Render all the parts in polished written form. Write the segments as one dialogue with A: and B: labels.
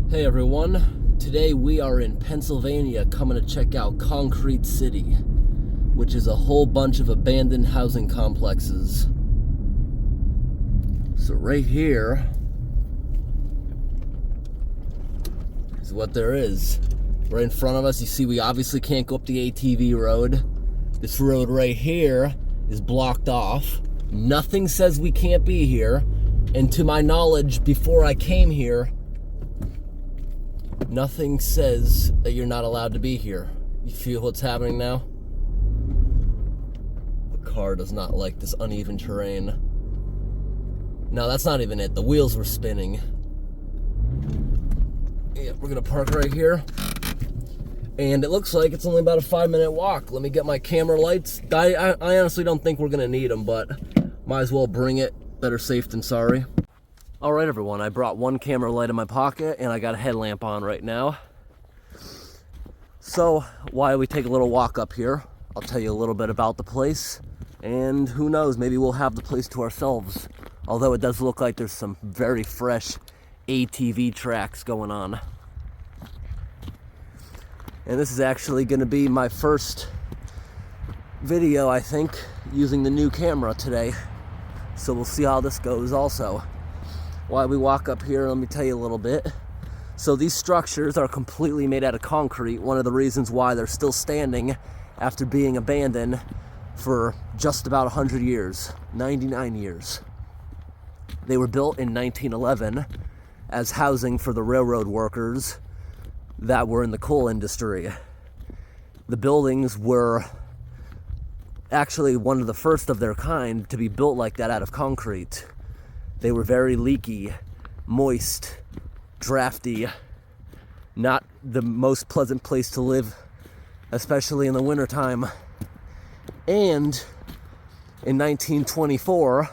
A: Hey everyone, today we are in Pennsylvania coming to check out Concrete City, which is a whole bunch of abandoned housing complexes. So right here is what there is. Right in front of us, you see we obviously can't go up the ATV road. This road right here is blocked off. Nothing says we can't be here, and to my knowledge, before I came here, nothing says that you're not allowed to be here. You feel what's happening now? The car does not like this uneven terrain. No, that's not even it. The wheels were spinning. Yeah, we're gonna park right here. And it looks like it's only about a 5-minute walk. Let me get my camera lights. I honestly don't think we're gonna need them, but might as well bring it. Better safe than sorry. All right, everyone, I brought one camera light in my pocket and I got a headlamp on right now. So while we take a little walk up here, I'll tell you a little bit about the place, and who knows, maybe we'll have the place to ourselves. Although it does look like there's some very fresh ATV tracks going on. And this is actually gonna be my first video, I think, using the new camera today. So we'll see how this goes also. While we walk up here, let me tell you a little bit. So these structures are completely made out of concrete. One of the reasons why they're still standing after being abandoned for just about 100 years, 99 years. They were built in 1911 as housing for the railroad workers that were in the coal industry. The buildings were actually one of the first of their kind to be built like that out of concrete. They were very leaky, moist, drafty, not the most pleasant place to live, especially in the wintertime. And in 1924,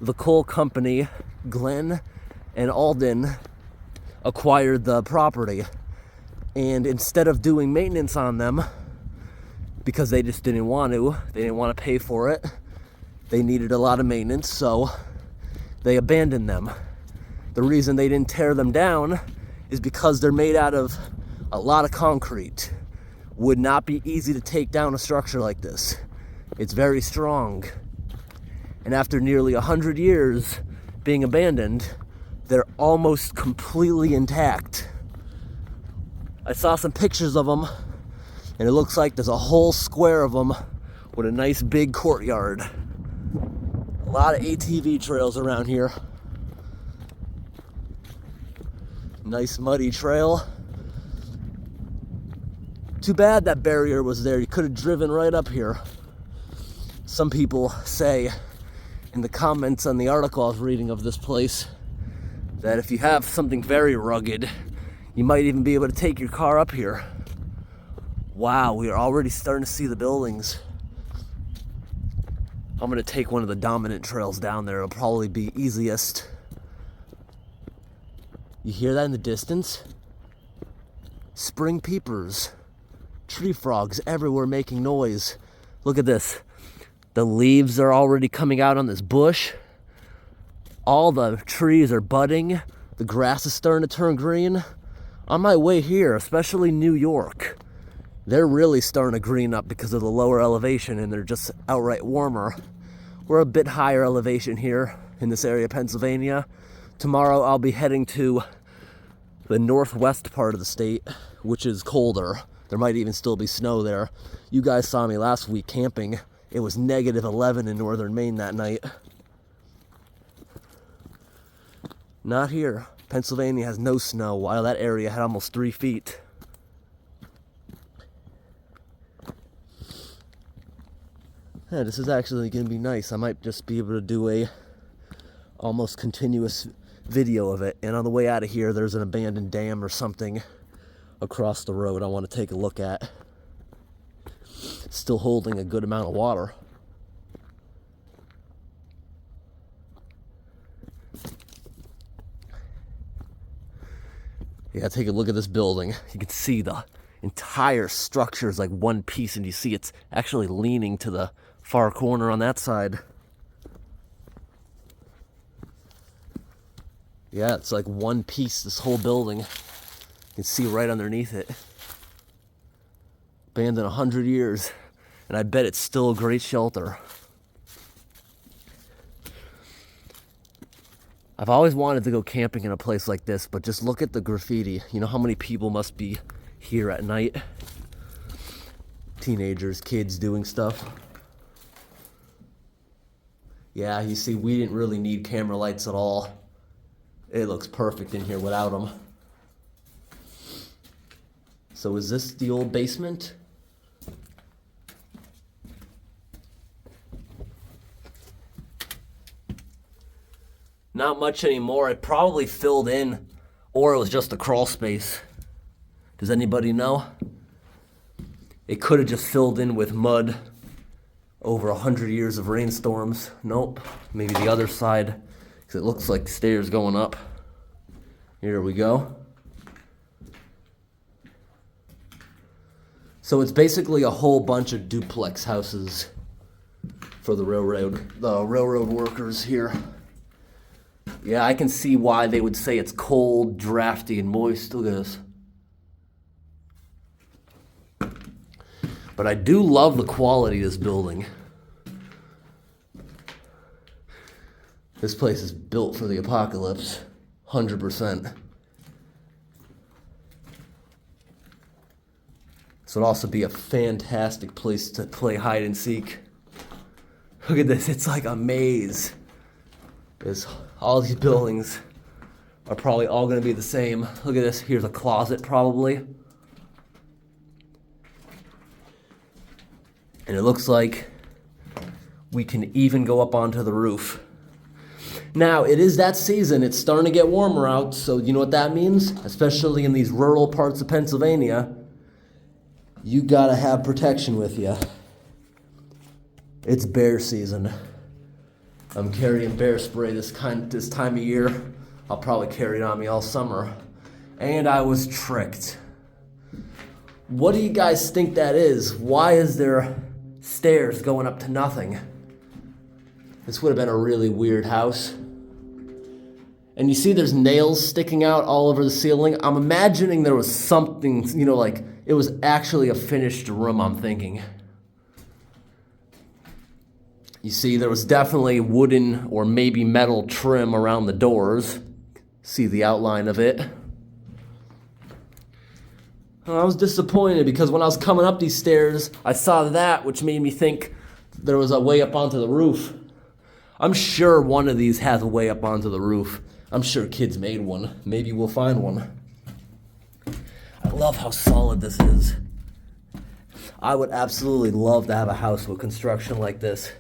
A: the coal company, Glenn and Alden, acquired the property. And instead of doing maintenance on them, because they just didn't want to, they didn't want to pay for it, they needed a lot of maintenance, so they abandoned them. The reason they didn't tear them down is because they're made out of a lot of concrete. Would not be easy to take down a structure like this. It's very strong. And after nearly 100 years being abandoned, they're almost completely intact. I saw some pictures of them, and it looks like there's a whole square of them with a nice big courtyard. A lot of ATV trails around here. Nice muddy trail. Too bad that barrier was there. You could have driven right up here. Some people say in the comments on the article I was reading of this place that if you have something very rugged, you might even be able to take your car up here. Wow, we are already starting to see the buildings. I'm gonna take one of the dominant trails down there. It'll probably be easiest. You hear that in the distance? Spring peepers. Tree frogs everywhere making noise. Look at this. The leaves are already coming out on this bush. All the trees are budding. The grass is starting to turn green. On my way here, especially New York, they're really starting to green up because of the lower elevation, and they're just outright warmer. We're a bit higher elevation here in this area of Pennsylvania. Tomorrow I'll be heading to the northwest part of the state, which is colder. There might even still be snow there. You guys saw me last week camping. It was -11 in northern Maine that night. Not here. Pennsylvania has no snow, while that area had almost 3 feet. Yeah, this is actually going to be nice. I might just be able to do a almost continuous video of it. And on the way out of here, there's an abandoned dam or something across the road I want to take a look at. Still holding a good amount of water. Yeah, take a look at this building. You can see the entire structure is like one piece, and you see it's actually leaning to the far corner on that side. Yeah, it's like one piece, this whole building. You can see right underneath it. Abandoned 100 years. And I bet it's still a great shelter. I've always wanted to go camping in a place like this, but just look at the graffiti. You know how many people must be here at night? Teenagers, kids doing stuff. Yeah, you see, we didn't really need camera lights at all. It looks perfect in here without them. So is this the old basement? Not much anymore. It probably filled in, or it was just a crawl space. Does anybody know? It could have just filled in with mud over 100 years of rainstorms. Nope. Maybe the other side, because it looks like stairs going up. Here we go. So it's basically a whole bunch of duplex houses for the railroad workers here. Yeah, I can see why they would say it's cold, drafty, and moist. Look at this. But I do love the quality of this building. This place is built for the apocalypse, 100%. This would also be a fantastic place to play hide and seek. Look at this, it's like a maze. All these buildings are probably all going to be the same. Look at this, here's a closet probably. And it looks like we can even go up onto the roof. Now, it is that season. It's starting to get warmer out, so you know what that means? Especially in these rural parts of Pennsylvania, you gotta have protection with you. It's bear season. I'm carrying bear spray this time of year. I'll probably carry it on me all summer. And I was tricked. What do you guys think that is? Why is there stairs going up to nothing? This would have been a really weird house. And you see there's nails sticking out all over the ceiling. I'm imagining there was something, like it was actually a finished room, I'm thinking. You see, there was definitely wooden or maybe metal trim around the doors. See the outline of it. I was disappointed because when I was coming up these stairs, I saw that, which made me think there was a way up onto the roof. I'm sure one of these has a way up onto the roof. I'm sure kids made one. Maybe we'll find one. I love how solid this is. I would absolutely love to have a house with construction like this.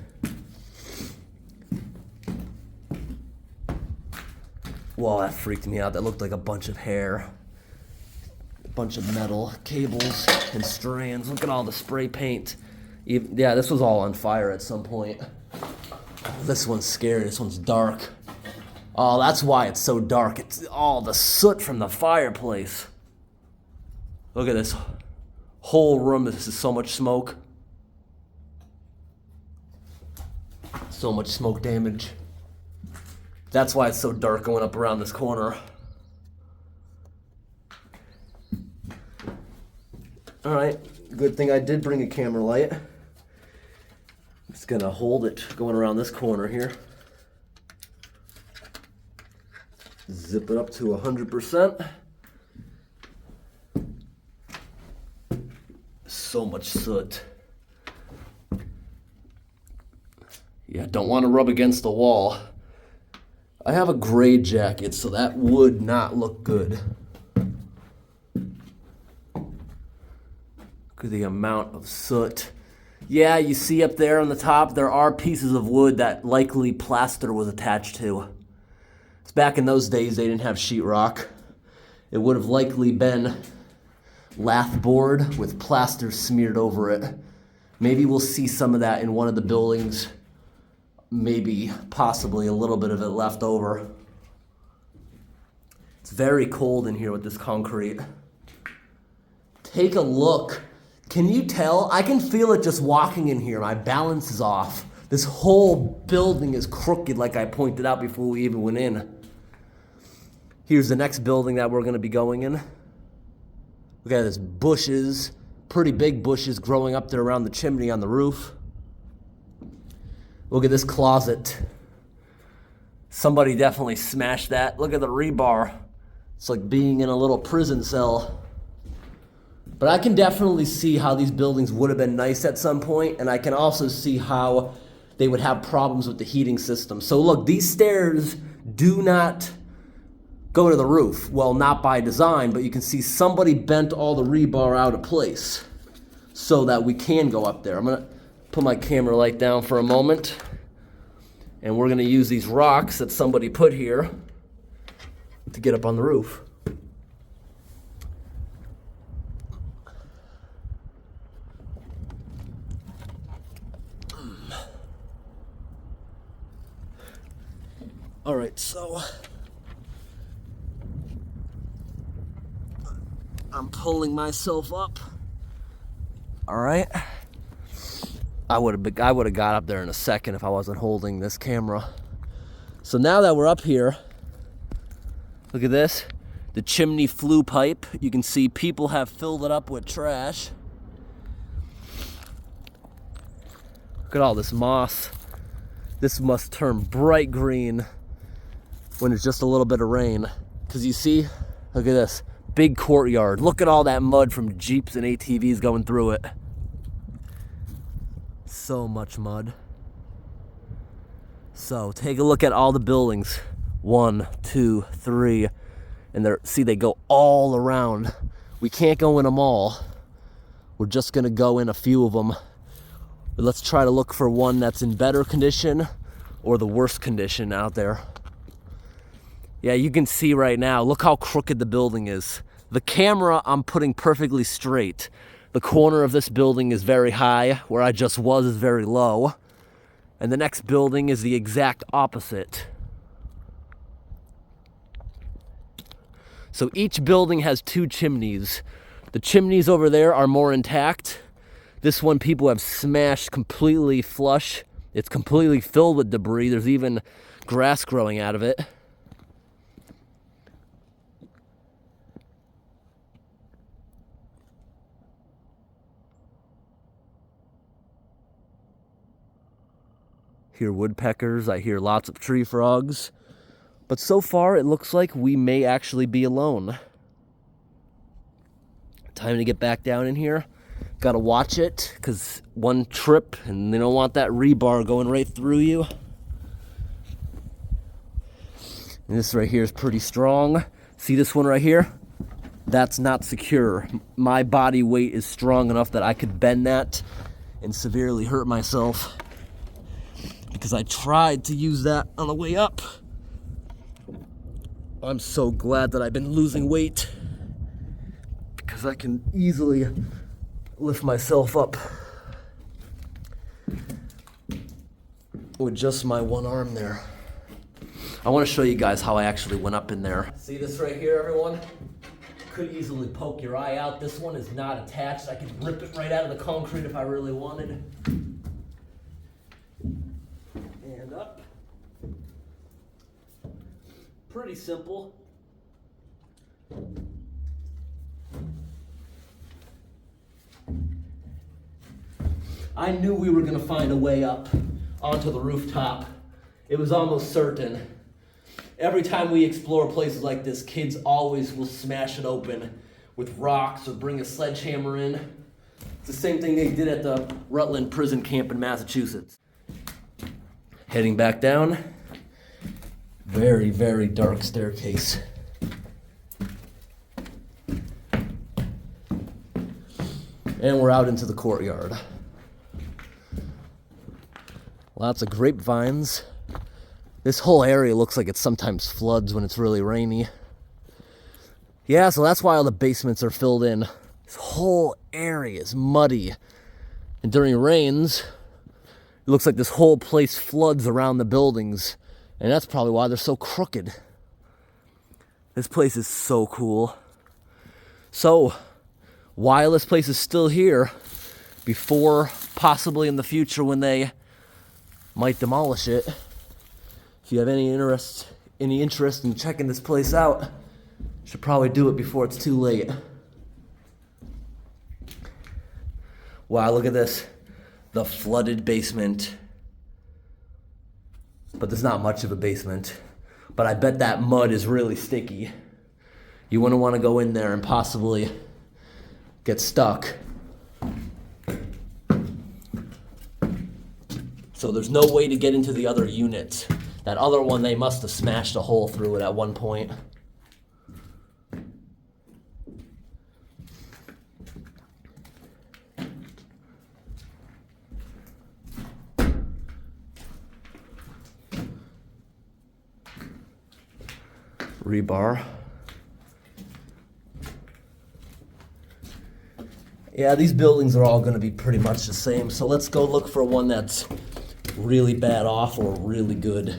A: Whoa, that freaked me out. That looked like a bunch of hair. A bunch of metal cables and strands. Look at all the spray paint. Yeah, this was all on fire at some point. This one's scary. This one's dark. Oh, that's why it's so dark. It's all the soot from the fireplace. Look at this whole room. This is so much smoke. So much smoke damage. That's why it's so dark going up around this corner. All right, good thing I did bring a camera light. Just gonna hold it going around this corner here. Zip it up to 100%. So much soot. Yeah, don't want to rub against the wall. I have a gray jacket, so that would not look good. Look at the amount of soot. Yeah, you see up there on the top, there are pieces of wood that likely plaster was attached to. It's back in those days, they didn't have sheetrock. It would have likely been lath board with plaster smeared over it. Maybe we'll see some of that in one of the buildings. Maybe, possibly a little bit of it left over. It's very cold in here with this concrete. Take a look. Can you tell? I can feel it just walking in here. My balance is off. This whole building is crooked like I pointed out before we even went in. Here's the next building that we're gonna be going in. Look at this, bushes, pretty big bushes growing up there around the chimney on the roof. Look at this closet. Somebody definitely smashed that. Look at the rebar. It's like being in a little prison cell. But I can definitely see how these buildings would have been nice at some point, and I can also see how they would have problems with the heating system. So look, these stairs do not go to the roof. Well, not by design, but you can see somebody bent all the rebar out of place so that we can go up there. I'm gonna put my camera light down for a moment, and we're gonna use these rocks that somebody put here to get up on the roof. All right, so I'm pulling myself up. All right. I would have got up there in a second if I wasn't holding this camera. So now that we're up here, look at this. The chimney flue pipe. You can see people have filled it up with trash. Look at all this moss. This must turn bright green when it's just a little bit of rain. Because you see, look at this, big courtyard. Look at all that mud from Jeeps and ATVs going through it. So much mud. So take a look at all the buildings. 1, 2, 3, and see, they go all around. We can't go in them all. We're just gonna go in a few of them. But let's try to look for one that's in better condition or the worst condition out there. Yeah, you can see right now, look how crooked the building is. The camera I'm putting perfectly straight. The corner of this building is very high, where I just was is very low. And the next building is the exact opposite. So each building has 2 chimneys. The chimneys over there are more intact. This one people have smashed completely flush. It's completely filled with debris. There's even grass growing out of it. Hear woodpeckers, I hear lots of tree frogs. But so far it looks like we may actually be alone. Time to get back down in here. Gotta watch it, because one trip and they don't want that rebar going right through you. And this right here is pretty strong. See this one right here? That's not secure. My body weight is strong enough that I could bend that and severely hurt myself. Because I tried to use that on the way up. I'm so glad that I've been losing weight, because I can easily lift myself up with just my one arm there. I want to show you guys how I actually went up in there. See this right here, everyone? Could easily poke your eye out. This one is not attached. I could rip it right out of the concrete if I really wanted. And up. Pretty simple. I knew we were going to find a way up onto the rooftop. It was almost certain. Every time we explore places like this, kids always will smash it open with rocks or bring a sledgehammer in. It's the same thing they did at the Rutland prison camp in Massachusetts. Heading back down. Very, very dark staircase. And we're out into the courtyard. Lots of grapevines. This whole area looks like it sometimes floods when it's really rainy. Yeah, so that's why all the basements are filled in. This whole area is muddy. And during rains, it looks like this whole place floods around the buildings. And that's probably why they're so crooked. This place is so cool. So, while this place is still here, before possibly in the future when they might demolish it, if you have any interest in checking this place out, Should probably do it before it's too late. Wow, look at this. The flooded basement. But there's not much of a basement. But I bet that mud is really sticky. You wouldn't want to go in there and possibly get stuck. So there's no way to get into the other unit. That other one, they must have smashed a hole through it at one point. Rebar. Yeah, these buildings are all going to be pretty much the same. So let's go look for one that's really bad off or really good.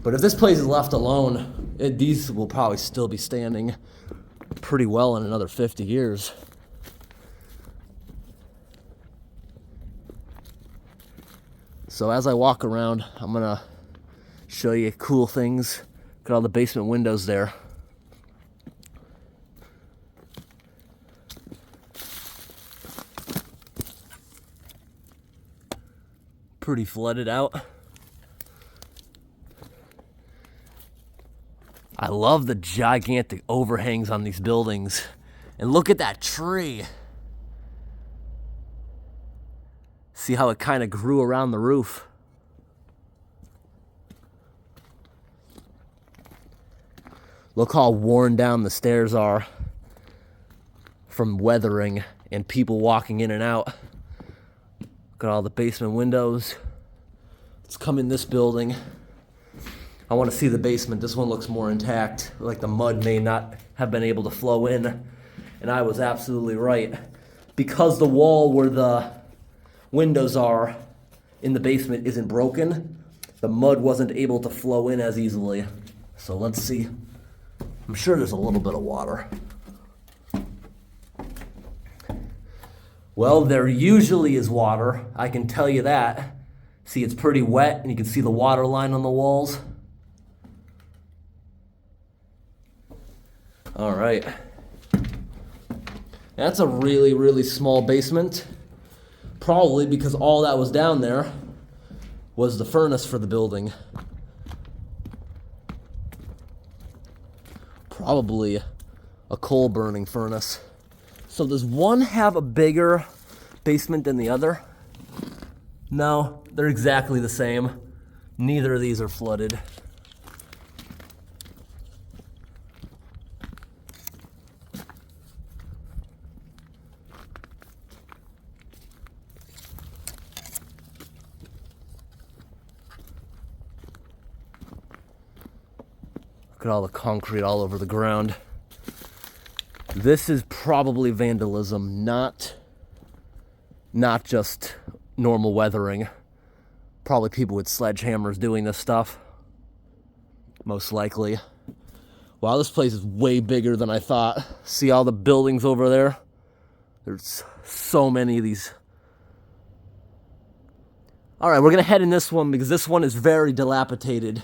A: But if this place is left alone, these will probably still be standing pretty well in another 50 years. So as I walk around, I'm going to show you cool things. Look at all the basement windows there. Pretty flooded out. I love the gigantic overhangs on these buildings. And look at that tree. See how it kind of grew around the roof. Look how worn down the stairs are from weathering and people walking in and out. Look at all the basement windows. Let's come in this building. I want to see the basement. This one looks more intact. Like the mud may not have been able to flow in. And I was absolutely right. Because the wall where the windows are in the basement isn't broken, the mud wasn't able to flow in as easily. So let's see. I'm sure there's a little bit of water. Well, there usually is water. I can tell you that. See, it's pretty wet, and you can see the water line on the walls. All right. That's a really, really small basement. Probably because all that was down there was the furnace for the building. Probably a coal burning furnace. So does one have a bigger basement than the other? No, they're exactly the same. Neither of these are flooded. Look at all the concrete all over the ground. This is probably vandalism, not just normal weathering. Probably people with sledgehammers doing this stuff. Most likely. Wow, this place is way bigger than I thought. See all the buildings over there? There's so many of these. All right, we're gonna head in this one because this one is very dilapidated.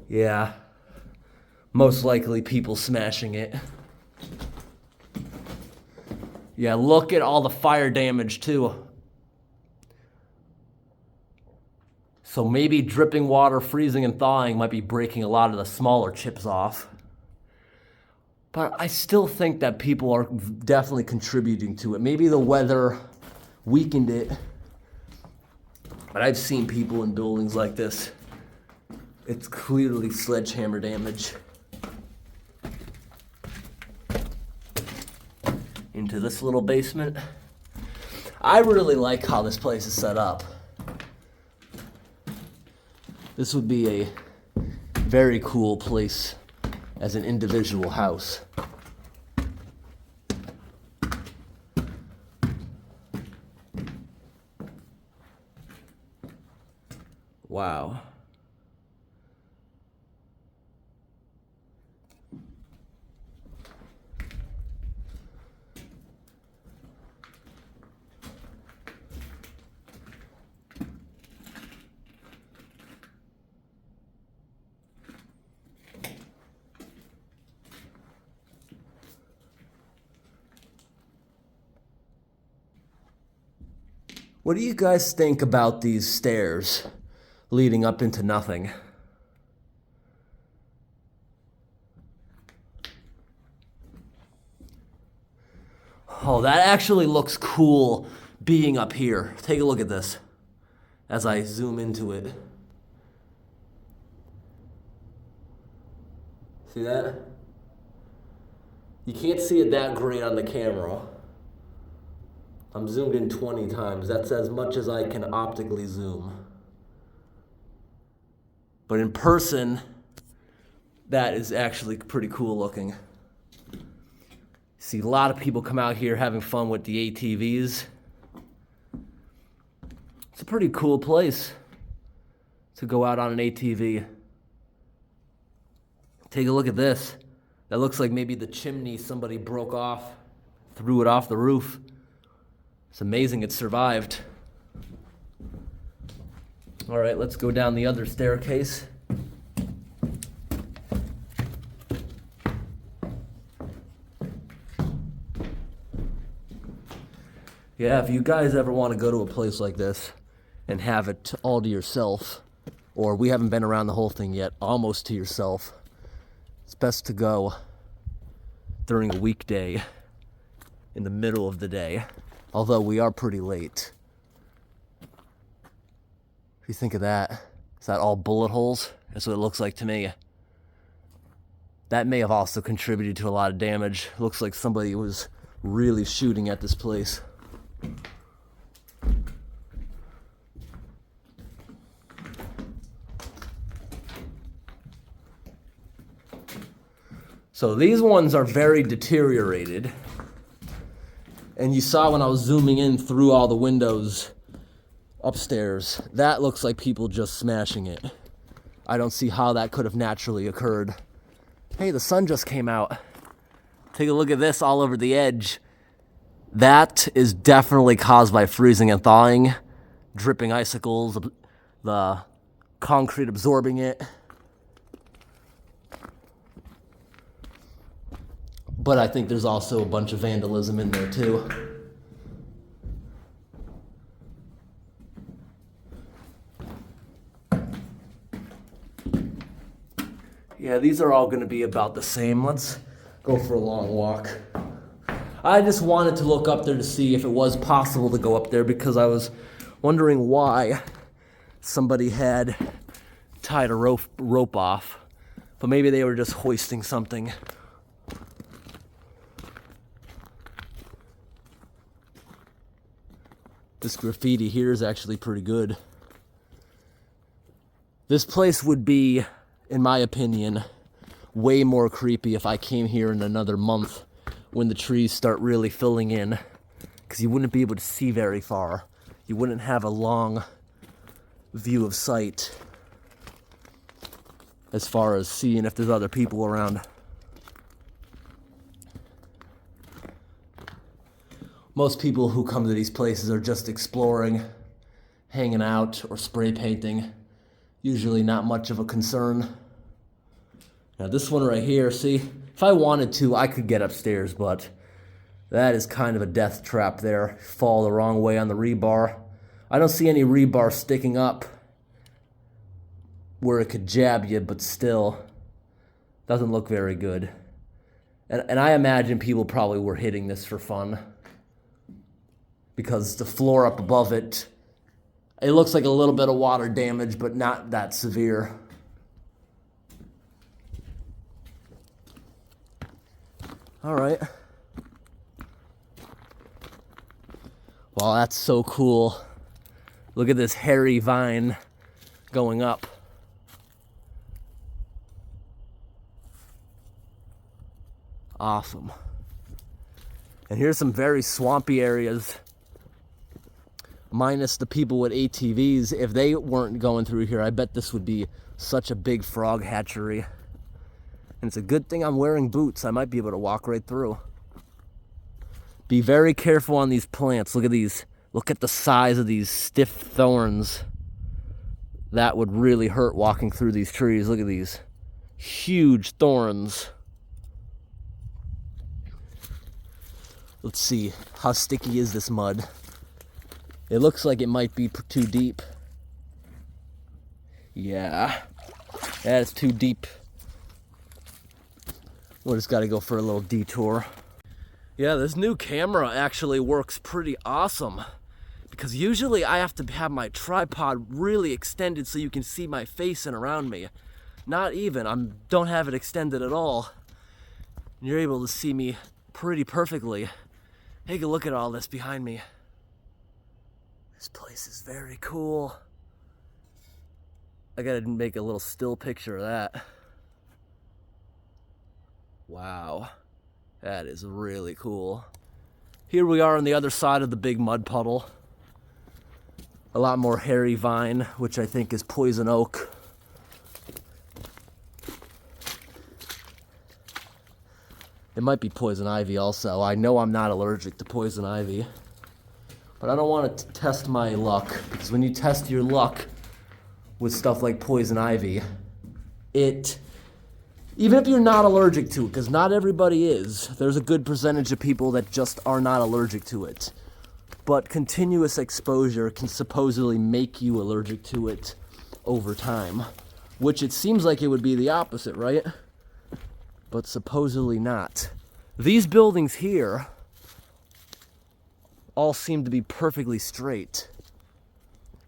A: Yeah, most likely people smashing it. Yeah, look at all the fire damage too. So maybe dripping water, freezing and thawing might be breaking a lot of the smaller chips off. But I still think that people are definitely contributing to it. Maybe the weather weakened it. But I've seen people in buildings like this. It's clearly sledgehammer damage. Into this little basement. I really like how this place is set up. This would be a very cool place as an individual house. Wow. What do you guys think about these stairs leading up into nothing? Oh, that actually looks cool being up here. Take a look at this as I zoom into it. See that? You can't see it that great on the camera. I'm zoomed in 20 times. That's as much as I can optically zoom. But in person, that is actually pretty cool looking. See a lot of people come out here having fun with the ATVs. It's a pretty cool place to go out on an ATV. Take a look at this. That looks like maybe the chimney somebody broke off, threw it off the roof. It's amazing it survived. All right, let's go down the other staircase. Yeah, if you guys ever want to go to a place like this and have it all to yourself, or we haven't been around the whole thing yet, almost to yourself, it's best to go during a weekday in the middle of the day, although we are pretty late. If you think of that, is that all bullet holes? That's what it looks like to me. That may have also contributed to a lot of damage. Looks like somebody was really shooting at this place. So these ones are very deteriorated. And you saw when I was zooming in through all the windows upstairs, that looks like people just smashing it. I don't see how that could have naturally occurred. Hey, the sun just came out. Take a look at this all over the edge. That is definitely caused by freezing and thawing, dripping icicles, the concrete absorbing it. But I think there's also a bunch of vandalism in there too. Yeah, these are all going to be about the same. Let's go for a long walk. I just wanted to look up there to see if it was possible to go up there because I was wondering why somebody had tied a rope off. But maybe they were just hoisting something. This graffiti here is actually pretty good. This place would be, in my opinion, way more creepy if I came here in another month when the trees start really filling in, because you wouldn't be able to see very far. You wouldn't have a long view of sight as far as seeing if there's other people around. Most people who come to these places are just exploring, hanging out, or spray painting. Usually not much of a concern. Now this one right here, see, if I wanted to, I could get upstairs, but that is kind of a death trap there. Fall the wrong way on the rebar. I don't see any rebar sticking up where it could jab you, but still doesn't look very good. And I imagine people probably were hitting this for fun, because the floor up above it, it looks like a little bit of water damage, but not that severe. All right. Wow, that's so cool. Look at this hairy vine going up. Awesome. And here's some very swampy areas, minus the people with ATVs. If they weren't going through here, I bet this would be such a big frog hatchery. And it's a good thing I'm wearing boots. I might be able to walk right through. Be very careful on these plants. Look at these. Look at the size of these stiff thorns. That would really hurt walking through these trees. Look at these huge thorns. Let's see. How sticky is this mud? It looks like it might be too deep. Yeah, that's too deep. We'll just gotta go for a little detour. Yeah, this new camera actually works pretty awesome, because usually I have to have my tripod really extended so you can see my face and around me. Not even, don't have it extended at all. And you're able to see me pretty perfectly. Take a look at all this behind me. This place is very cool. I gotta make a little still picture of that. Wow, that is really cool. Here we are on the other side of the big mud puddle. A lot more hairy vine, which I think is poison oak. It might be poison ivy also. I know I'm not allergic to poison ivy, but I don't want to test my luck, because when you test your luck with stuff like poison ivy, even if you're not allergic to it, because not everybody is, there's a good percentage of people that just are not allergic to it. But continuous exposure can supposedly make you allergic to it over time, which it seems like it would be the opposite, right? But supposedly not. These buildings here all seem to be perfectly straight.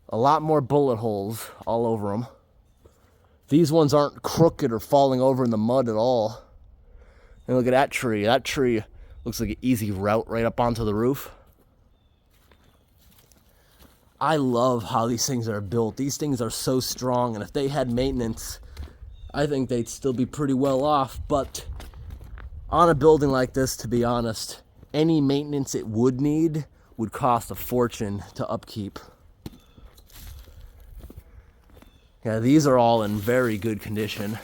A: A lot more bullet holes all over them. These ones aren't crooked or falling over in the mud at all. And look at that tree. That tree looks like an easy route right up onto the roof. I love how these things are built. These things are so strong, and if they had maintenance, I think they'd still be pretty well off. But on a building like this, to be honest, any maintenance it would need would cost a fortune to upkeep. Yeah, these are all in very good condition.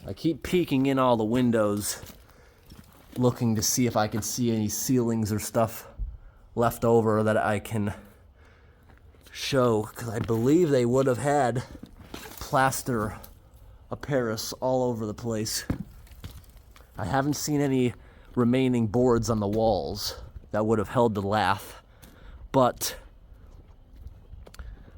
A: I keep peeking in all the windows, looking to see if I can see any ceilings or stuff left over that I can show, because I believe they would have had plaster of Paris all over the place. I haven't seen any remaining boards on the walls that would have held the lath, but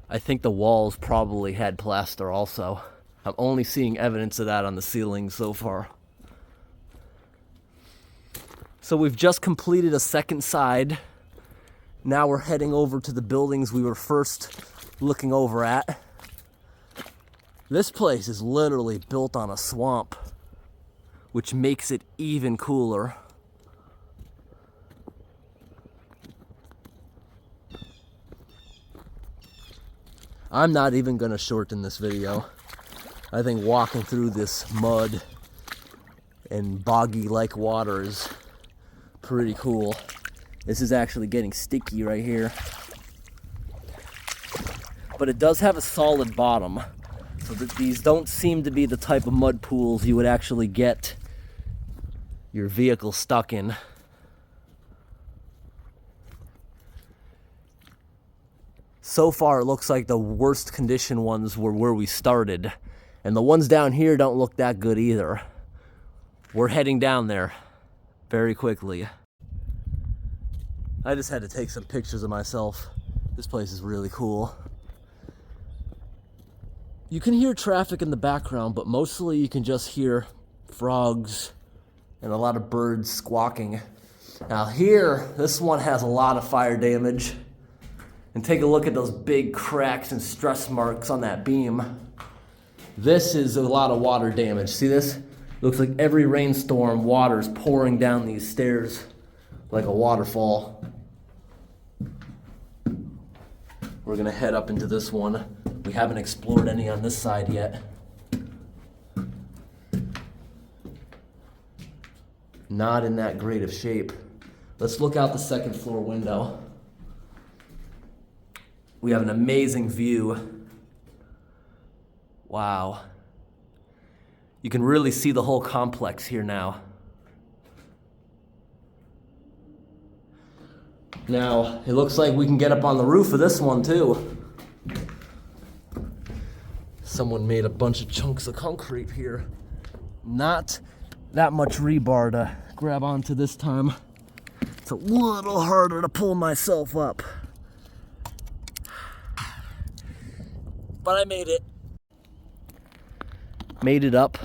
A: I think the walls probably had plaster also. I'm only seeing evidence of that on the ceiling so far. So we've just completed a second side. Now we're heading over to the buildings we were first looking over at. This place is literally built on a swamp, which makes it even cooler. I'm not even gonna shorten this video. I think walking through this mud and boggy-like water is pretty cool. This is actually getting sticky right here. But it does have a solid bottom, so that these don't seem to be the type of mud pools you would actually get your vehicle stuck in. So far, it looks like the worst condition ones were where we started, and the ones down here don't look that good either. We're heading down there very quickly. I just had to take some pictures of myself. This place is really cool. You can hear traffic in the background, but mostly you can just hear frogs and a lot of birds squawking. Now here, this one has a lot of fire damage. And take a look at those big cracks and stress marks on that beam. This is a lot of water damage. See this? Looks like every rainstorm, water's pouring down these stairs like a waterfall. We're gonna head up into this one. We haven't explored any on this side yet. Not in that great of shape. Let's look out the second floor window. We have an amazing view. Wow. You can really see the whole complex here now. Now, it looks like we can get up on the roof of this one too. Someone made a bunch of chunks of concrete here. Not that much rebar to grab onto this time. Let's It's a little harder to pull myself up. But I made it. Made it up.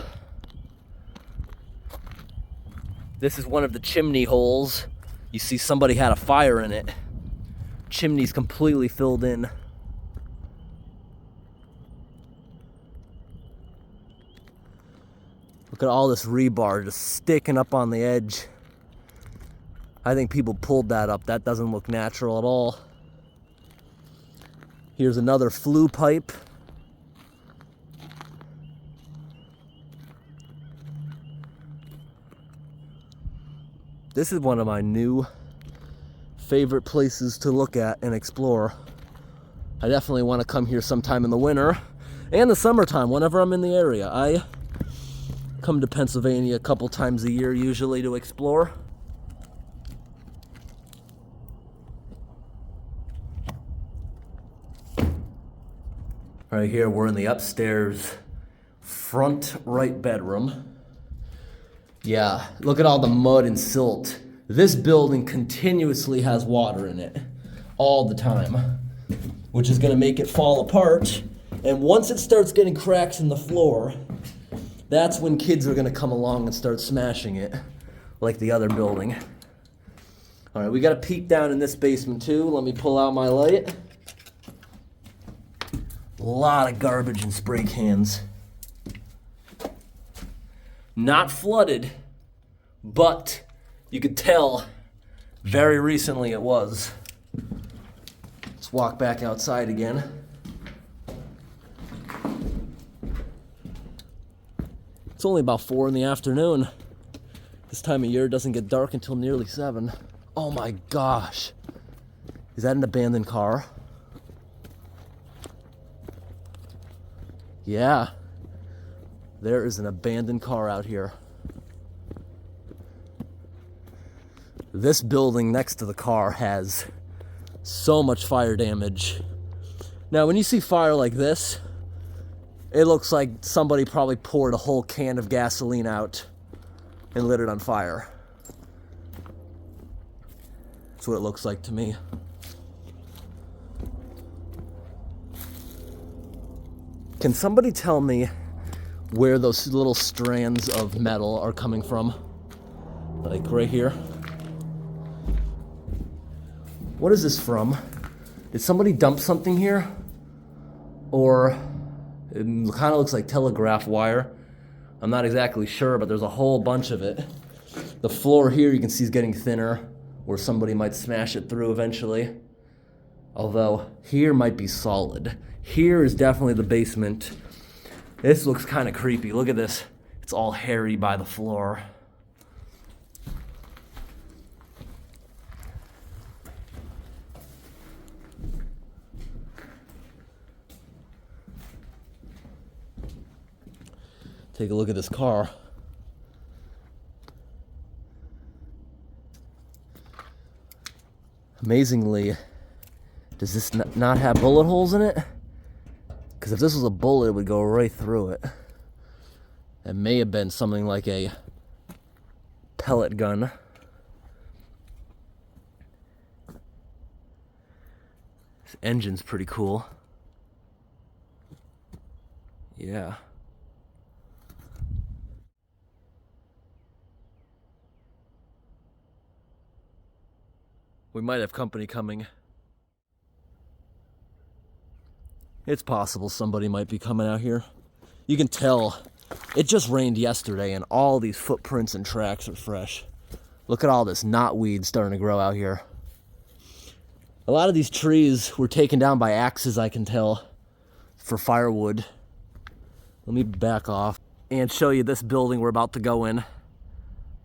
A: This is one of the chimney holes. You see somebody had a fire in it. Chimney's completely filled in. Look at all this rebar just sticking up on the edge. I think people pulled that up. That doesn't look natural at all. Here's another flue pipe. This is one of my new favorite places to look at and explore. I definitely want to come here sometime in the winter and the summertime whenever I'm in the area. I come to Pennsylvania a couple times a year usually to explore. Right here, we're in the upstairs front right bedroom. Yeah, look at all the mud and silt. This building continuously has water in it all the time, which is gonna make it fall apart. And once it starts getting cracks in the floor, that's when kids are gonna come along and start smashing it, like the other building. All right, we got a peek down in this basement too. Let me pull out my light. A lot of garbage and spray cans. Not flooded, but you could tell very recently it was. Let's walk back outside again. It's only about 4 in the afternoon. This time of year it doesn't get dark until nearly 7. Oh my gosh. Is that an abandoned car? Yeah. There is an abandoned car out here. This building next to the car has so much fire damage. Now, when you see fire like this, it looks like somebody probably poured a whole can of gasoline out and lit it on fire. That's what it looks like to me. Can somebody tell me where those little strands of metal are coming from? Like right here. What is this from? Did somebody dump something here? Or it kind of looks like telegraph wire. I'm not exactly sure, but there's a whole bunch of it. The floor here you can see is getting thinner, where somebody might smash it through eventually. Although here might be solid. Here is definitely the basement. This looks kind of creepy. Look at this. It's all hairy by the floor. Take a look at this car. Amazingly, does this not have bullet holes in it? Because if this was a bullet, it would go right through it. It may have been something like a pellet gun. This engine's pretty cool. Yeah. We might have company coming. It's possible somebody might be coming out here. You can tell it just rained yesterday and all these footprints and tracks are fresh. Look at all this knotweed starting to grow out here. A lot of these trees were taken down by axes, I can tell, for firewood. Let me back off and show you this building we're about to go in.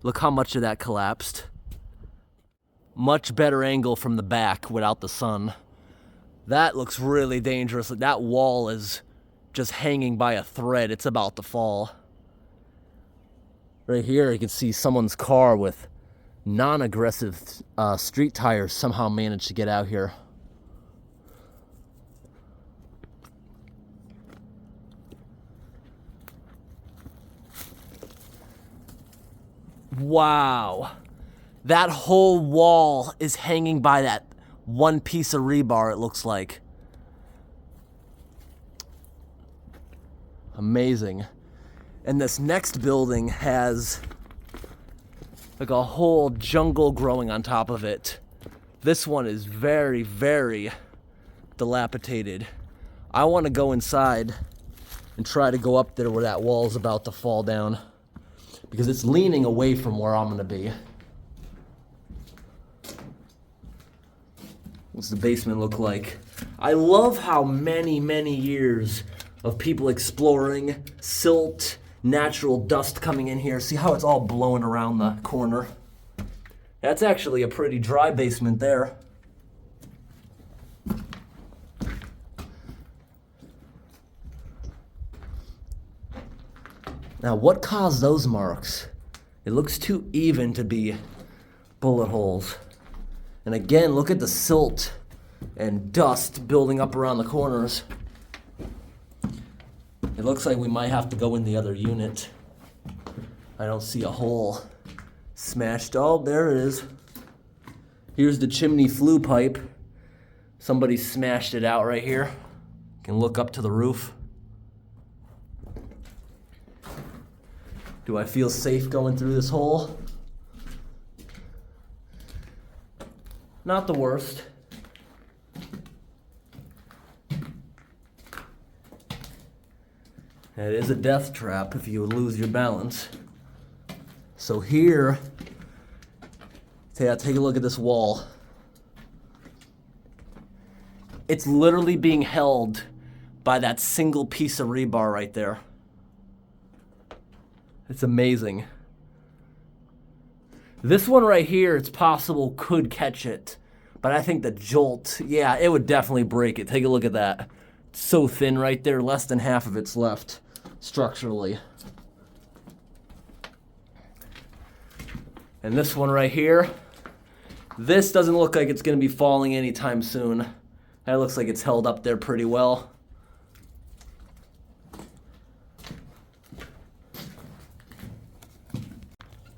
A: Look how much of that collapsed. Much better angle from the back without the sun. That looks really dangerous. That wall is just hanging by a thread. It's about to fall. Right here you can see someone's car with non-aggressive street tires somehow managed to get out here. Wow. That whole wall is hanging by that one piece of rebar, it looks like. Amazing. And this next building has like a whole jungle growing on top of it. This one is very, very dilapidated. I want to go inside and try to go up there where that wall is about to fall down, because it's leaning away from where I'm going to be. What's the basement look like? I love how many years of people exploring, silt, natural dust coming in here. See how it's all blowing around the corner? That's actually a pretty dry basement there. Now, what caused those marks? It looks too even to be bullet holes. And again, look at the silt and dust building up around the corners. It looks like we might have to go in the other unit. I don't see a hole smashed. Oh, there it is. Here's the chimney flue pipe. Somebody smashed it out right here. You can look up to the roof. Do I feel safe going through this hole? Not the worst. It is a death trap if you lose your balance. So here, take a look at this wall. It's literally being held by that single piece of rebar right there. It's amazing. This one right here, it's possible could catch it, but I think the jolt, yeah, it would definitely break it. Take a look at that. It's so thin right there, less than half of it's left structurally. And this one right here, this doesn't look like it's going to be falling anytime soon. That looks like it's held up there pretty well.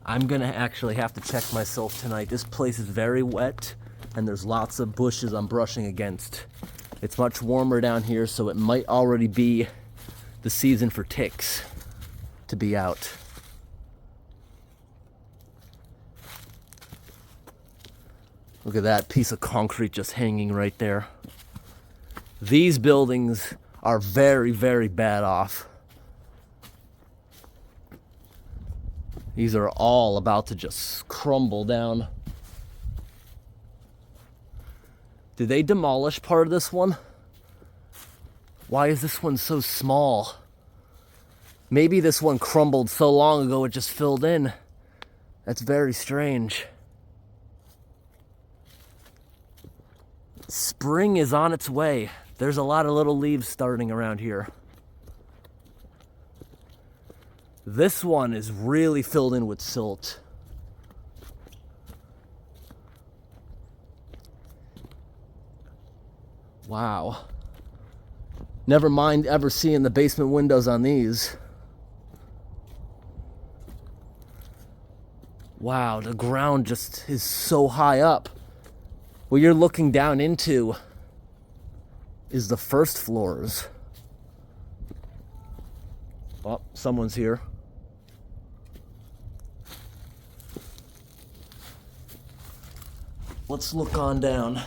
A: I'm gonna actually have to check myself tonight. This place is very wet and there's lots of bushes I'm brushing against. It's much warmer down here, so it might already be the season for ticks to be out. Look at that piece of concrete just hanging right there. These buildings are very, very bad off. These are all about to just crumble down. Did they demolish part of this one? Why is this one so small? Maybe this one crumbled so long ago it just filled in. That's very strange. Spring is on its way. There's a lot of little leaves starting around here. This one is really filled in with silt. Wow. Never mind ever seeing the basement windows on these. Wow, the ground just is so high up. What you're looking down into is the first floors. Oh, someone's here. Let's look on down.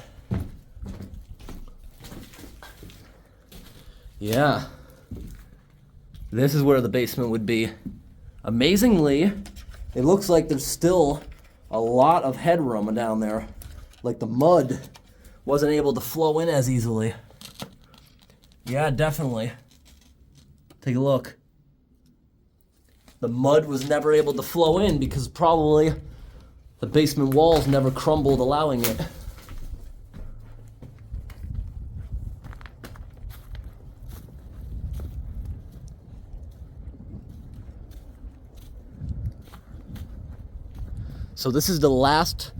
A: Yeah. This is where the basement would be. Amazingly, it looks like there's still a lot of headroom down there. Like the mud wasn't able to flow in as easily. Yeah, definitely. Take a look. The mud was never able to flow in because probably the basement walls never crumbled, allowing it. So this is the last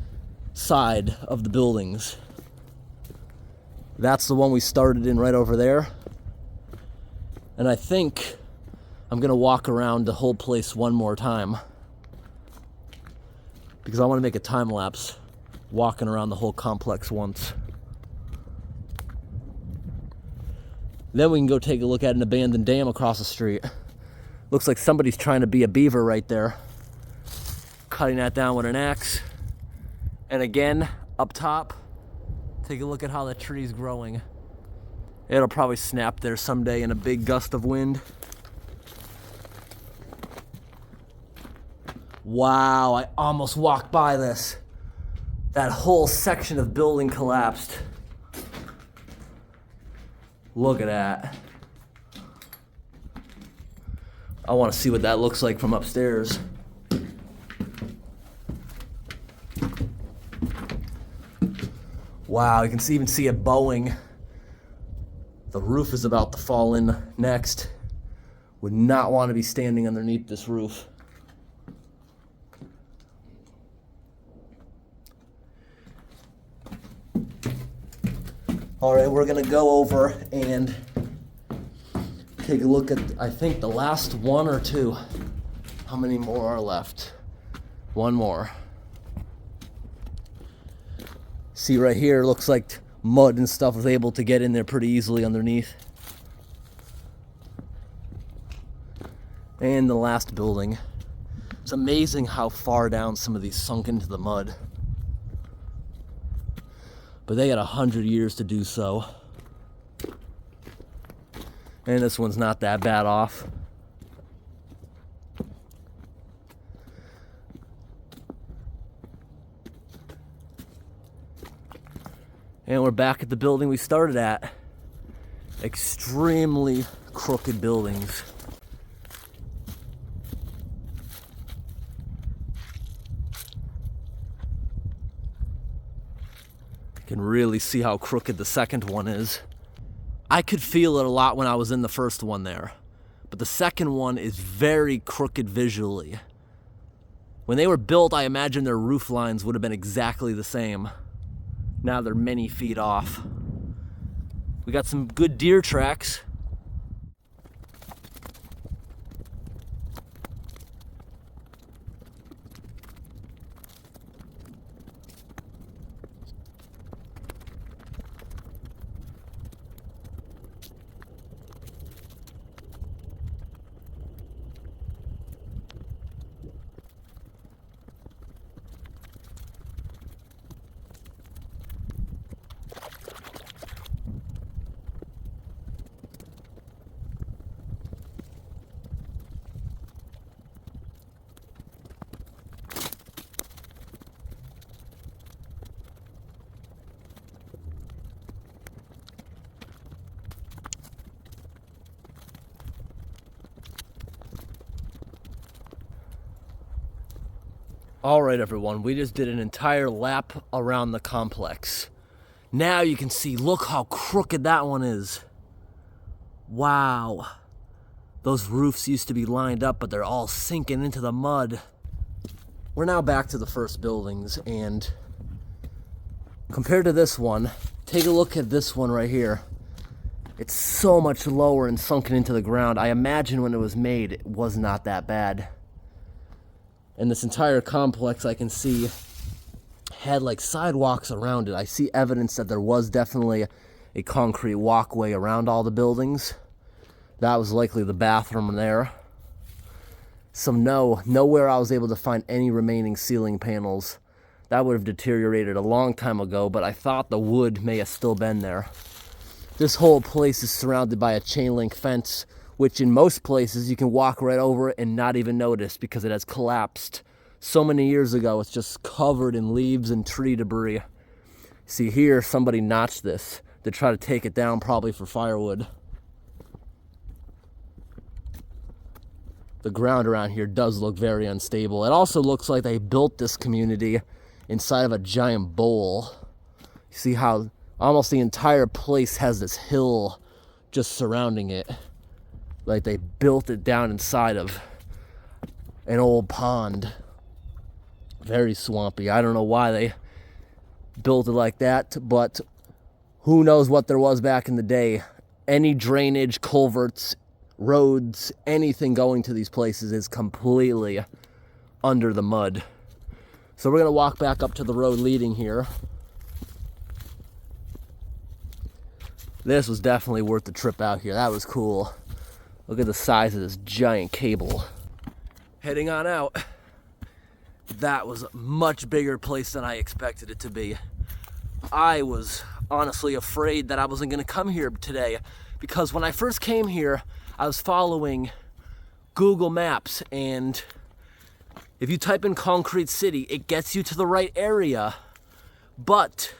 A: side of the buildings. That's the one we started in right over there. And I think I'm gonna walk around the whole place one more time. because I want to make a time lapse walking around the whole complex once. Then we can go take a look at an abandoned dam across the street. Looks like somebody's trying to be a beaver right there. Cutting that down with an axe. And again, up top, take a look at how that tree's growing. It'll probably snap there someday in a big gust of wind. Wow, I almost walked by this. That whole section of building collapsed. Look at that. I want to see what that looks like from upstairs. Wow, you can even see it bowing. The roof is about to fall in next. Would not want to be standing underneath this roof. All right, we're gonna go over and take a look at, I think, the last one or two. How many more are left? One more. See right here, looks like mud and stuff was able to get in there pretty easily underneath. And the last building. It's amazing how far down some of these sunk into the mud. But they had 100 years to do so. And this one's not that bad off. And we're back at the building we started at. Extremely crooked buildings. You can really see how crooked the second one is. I could feel it a lot when I was in the first one there, but the second one is very crooked visually. When they were built, I imagine their roof lines would have been exactly the same. Now they're many feet off. We got some good deer tracks. All right, everyone, we just did an entire lap around the complex. Now you can see, look how crooked that one is. Wow. Those roofs used to be lined up, but they're all sinking into the mud. We're now back to the first buildings, and compared to this one, take a look at this one right here. It's so much lower and sunken into the ground. I imagine when it was made, it was not that bad. And this entire complex, I can see, had like sidewalks around it. I see evidence that there was definitely a concrete walkway around all the buildings. That was likely the bathroom there. So no, nowhere I was able to find any remaining ceiling panels. That would have deteriorated a long time ago, but I thought the wood may have still been there. This whole place is surrounded by a chain link fence, which in most places you can walk right over it and not even notice because it has collapsed. So many years ago, it's just covered in leaves and tree debris. See here, somebody notched this to try to take it down, probably for firewood. The ground around here does look very unstable. It also looks like they built this community inside of a giant bowl. You see how almost the entire place has this hill just surrounding it. Like they built it down inside of an old pond. Very swampy. I don't know why they built it like that, but who knows what there was back in the day. Any drainage, culverts, roads, anything going to these places is completely under the mud. So we're gonna walk back up to the road leading here. This was definitely worth the trip out here. That was cool. Look at the size of this giant cable. Heading on out. That was a much bigger place than I expected it to be. I was honestly afraid that I wasn't gonna come here today, because when I first came here, I was following Google Maps, and if you type in Concrete City, it gets you to the right area. But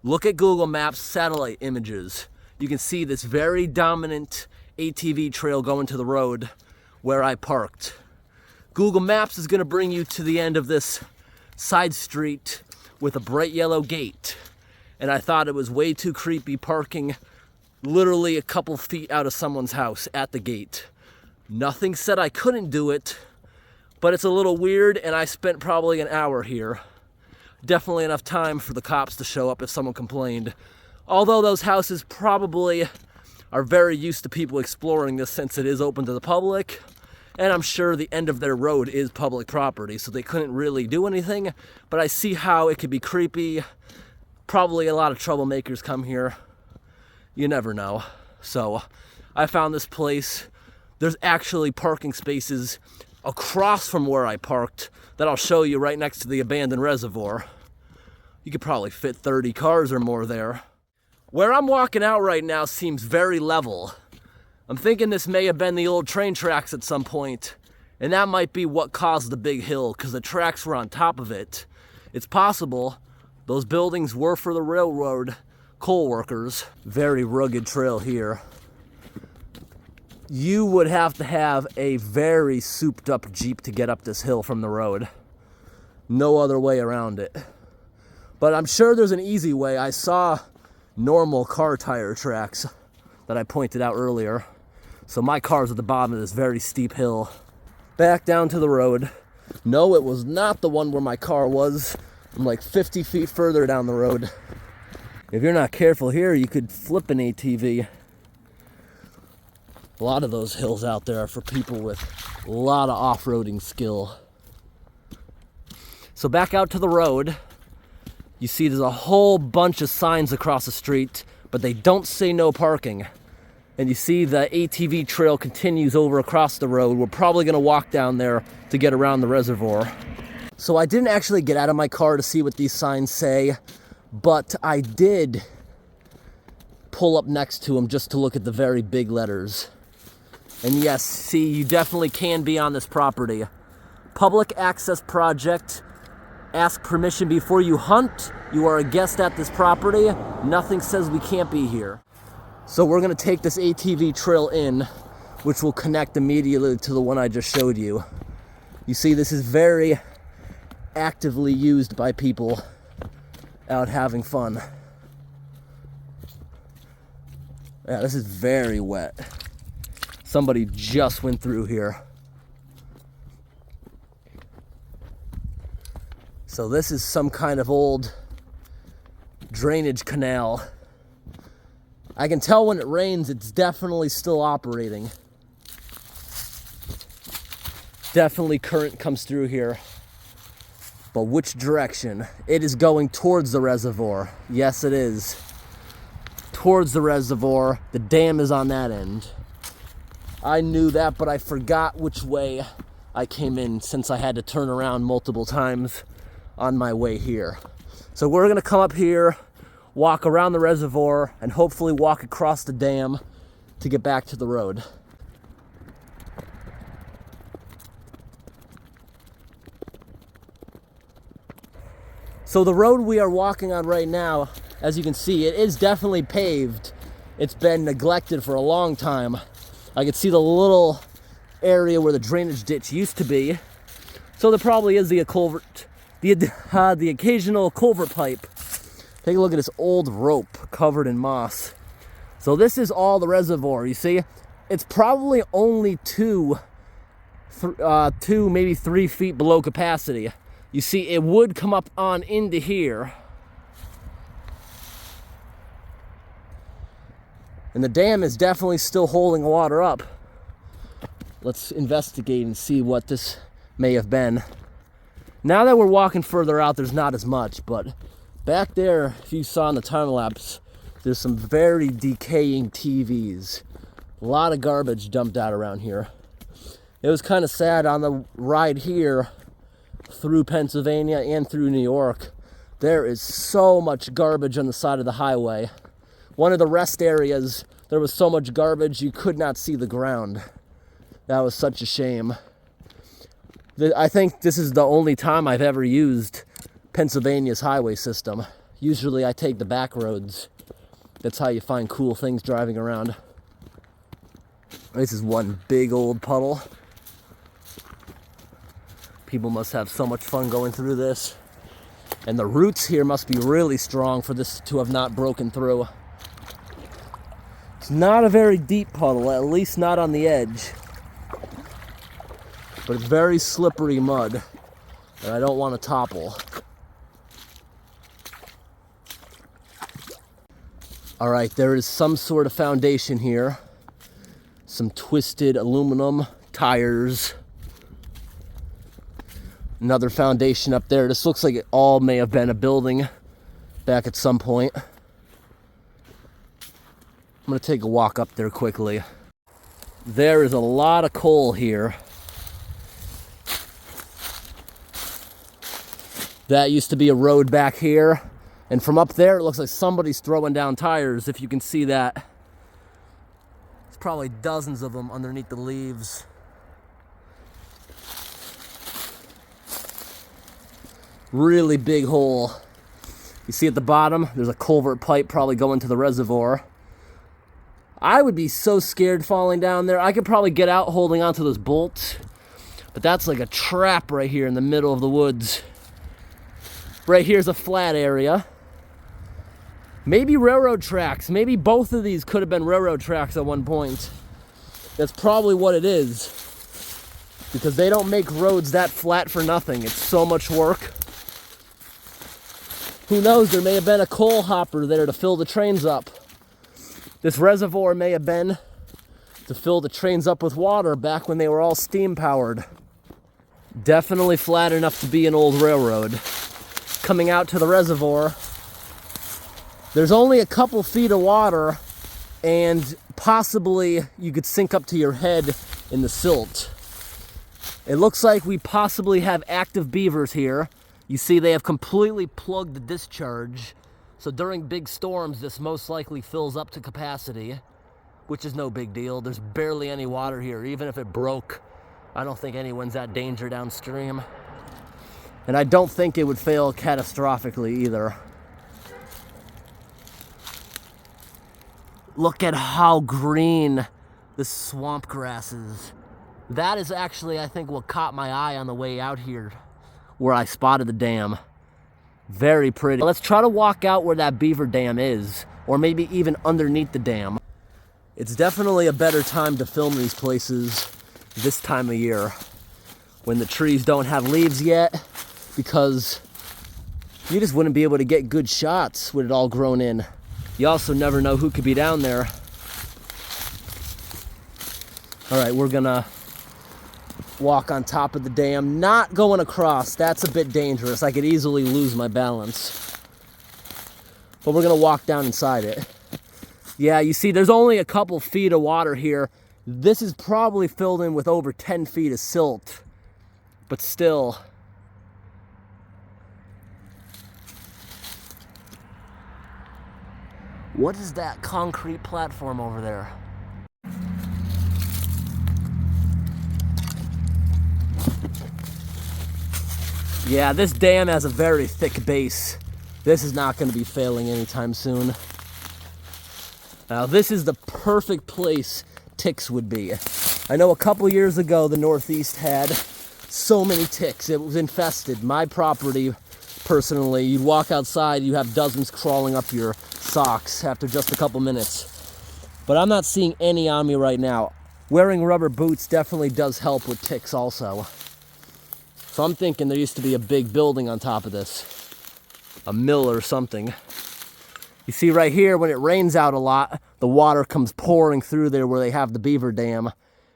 A: look at Google Maps satellite images. You can see this very dominant ATV trail going to the road where I parked. Google Maps is gonna bring you to the end of this side street with a bright yellow gate. And I thought it was way too creepy parking literally a couple feet out of someone's house at the gate. Nothing said I couldn't do it, but it's a little weird, and I spent probably an hour here. Definitely enough time for the cops to show up if someone complained. Although those houses probably are very used to people exploring this since it is open to the public, and I'm sure the end of their road is public property, so they couldn't really do anything, but I see how it could be creepy. Probably a lot of troublemakers come here. You never know. So I found this place. There's actually parking spaces across from where I parked that I'll show you right next to the abandoned reservoir. You could probably fit 30 cars or more there. Where I'm walking out right now seems very level. I'm thinking this may have been the old train tracks at some point, and that might be what caused the big hill, because the tracks were on top of it. It's possible those buildings were for the railroad coal workers. Very rugged trail here. You would have to have a very souped up Jeep to get up this hill from the road. No other way around it. But I'm sure there's an easy way. I saw normal car tire tracks that I pointed out earlier. So my car's at the bottom of this very steep hill. Back down to the road. No, it was not the one where my car was. I'm like 50 feet further down the road. If you're not careful here, you could flip an ATV. A lot of those hills out there are for people with a lot of off-roading skill. So back out to the road. You see there's a whole bunch of signs across the street, but they don't say no parking. And you see the ATV trail continues over across the road. We're probably gonna walk down there to get around the reservoir. So I didn't actually get out of my car to see what these signs say, but I did pull up next to them just to look at the very big letters. And yes, see, you definitely can be on this property. Public access project. Ask permission before you hunt. You are a guest at this property. Nothing says we can't be here. So we're gonna take this ATV trail in, which will connect immediately to the one I just showed you. You see, this is very actively used by people out having fun. Yeah, this is very wet. Somebody just went through here. So this is some kind of old drainage canal. I can tell when it rains, it's definitely still operating. Definitely current comes through here. But which direction? It is going towards the reservoir. Yes, it is. Towards the reservoir. The dam is on that end. I knew that, but I forgot which way I came in since I had to turn around multiple times on my way here. So we're gonna come up here, walk around the reservoir, and hopefully walk across the dam to get back to the road. So the road we are walking on right now, as you can see, it is definitely paved. It's been neglected for a long time. I can see the little area where the drainage ditch used to be. So there probably is the culvert, the occasional culvert pipe. Take a look at this old rope covered in moss. So this is all the reservoir, you see? It's probably only two, maybe 3 feet below capacity. You see, it would come up on into here. And the dam is definitely still holding water up. Let's investigate and see what this may have been. Now that we're walking further out, there's not as much, but back there, if you saw in the time lapse, there's some very decaying TVs. A lot of garbage dumped out around here. It was kind of sad on the ride here through Pennsylvania and through New York. There is so much garbage on the side of the highway. One of the rest areas, there was so much garbage you could not see the ground. That was such a shame. I think this is the only time I've ever used Pennsylvania's highway system. Usually I take the back roads. That's how you find cool things driving around. This is one big old puddle. People must have so much fun going through this. And the roots here must be really strong for this to have not broken through. It's not a very deep puddle, at least not on the edge. But it's very slippery mud that I don't want to topple. All right, there is some sort of foundation here. Some twisted aluminum tires. Another foundation up there. This looks like it all may have been a building back at some point. I'm gonna take a walk up there quickly. There is a lot of coal here. That used to be a road back here. And from up there, it looks like somebody's throwing down tires, if you can see that. There's probably dozens of them underneath the leaves. Really big hole. You see at the bottom, there's a culvert pipe probably going to the reservoir. I would be so scared falling down there. I could probably get out holding onto those bolts, but that's like a trap right here in the middle of the woods. Right here's a flat area. Maybe railroad tracks. Maybe both of these could have been railroad tracks at one point. That's probably what it is, because they don't make roads that flat for nothing. It's so much work. Who knows, there may have been a coal hopper there to fill the trains up. This reservoir may have been to fill the trains up with water back when they were all steam powered. Definitely flat enough to be an old railroad. Coming out to the reservoir, there's only a couple feet of water, and possibly you could sink up to your head in the silt. It looks like we possibly have active beavers here. You see they have completely plugged the discharge, so during big storms this most likely fills up to capacity, which is no big deal. There's barely any water here. Even if it broke, I don't think anyone's at danger downstream. And I don't think it would fail catastrophically either. Look at how green this swamp grass is. That is actually, I think, what caught my eye on the way out here, where I spotted the dam. Very pretty. Let's try to walk out where that beaver dam is, or maybe even underneath the dam. It's definitely a better time to film these places this time of year, when the trees don't have leaves yet, because you just wouldn't be able to get good shots with it all grown in. You also never know who could be down there. All right, we're gonna walk on top of the dam, not going across. That's a bit dangerous. I could easily lose my balance. But we're gonna walk down inside it. Yeah, you see, there's only a couple feet of water here. This is probably filled in with over 10 feet of silt, but still. What is that concrete platform over there? Yeah, this dam has a very thick base. This is not going to be failing anytime soon. Now, this is the perfect place ticks would be. I know a couple years ago, the Northeast had so many ticks. It was infested. My property, personally, you'd walk outside, you have dozens crawling up your socks after just a couple minutes. But I'm not seeing any on me right now. Wearing rubber boots definitely does help with ticks also. So I'm thinking there used to be a big building on top of this. A mill or something. You see right here, when it rains out a lot, the water comes pouring through there where they have the beaver dam.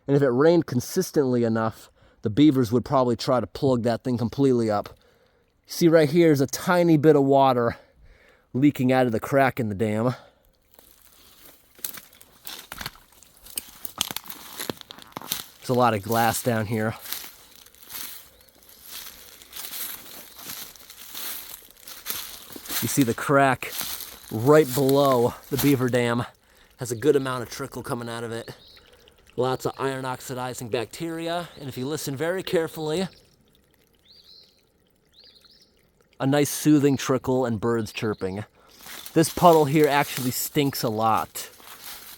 A: And if it rained consistently enough, the beavers would probably try to plug that thing completely up. See right here is a tiny bit of water leaking out of the crack in the dam. There's a lot of glass down here. You see the crack right below the beaver dam has a good amount of trickle coming out of it. Lots of iron oxidizing bacteria, and if you listen very carefully, a nice soothing trickle and birds chirping. This puddle here actually stinks a lot,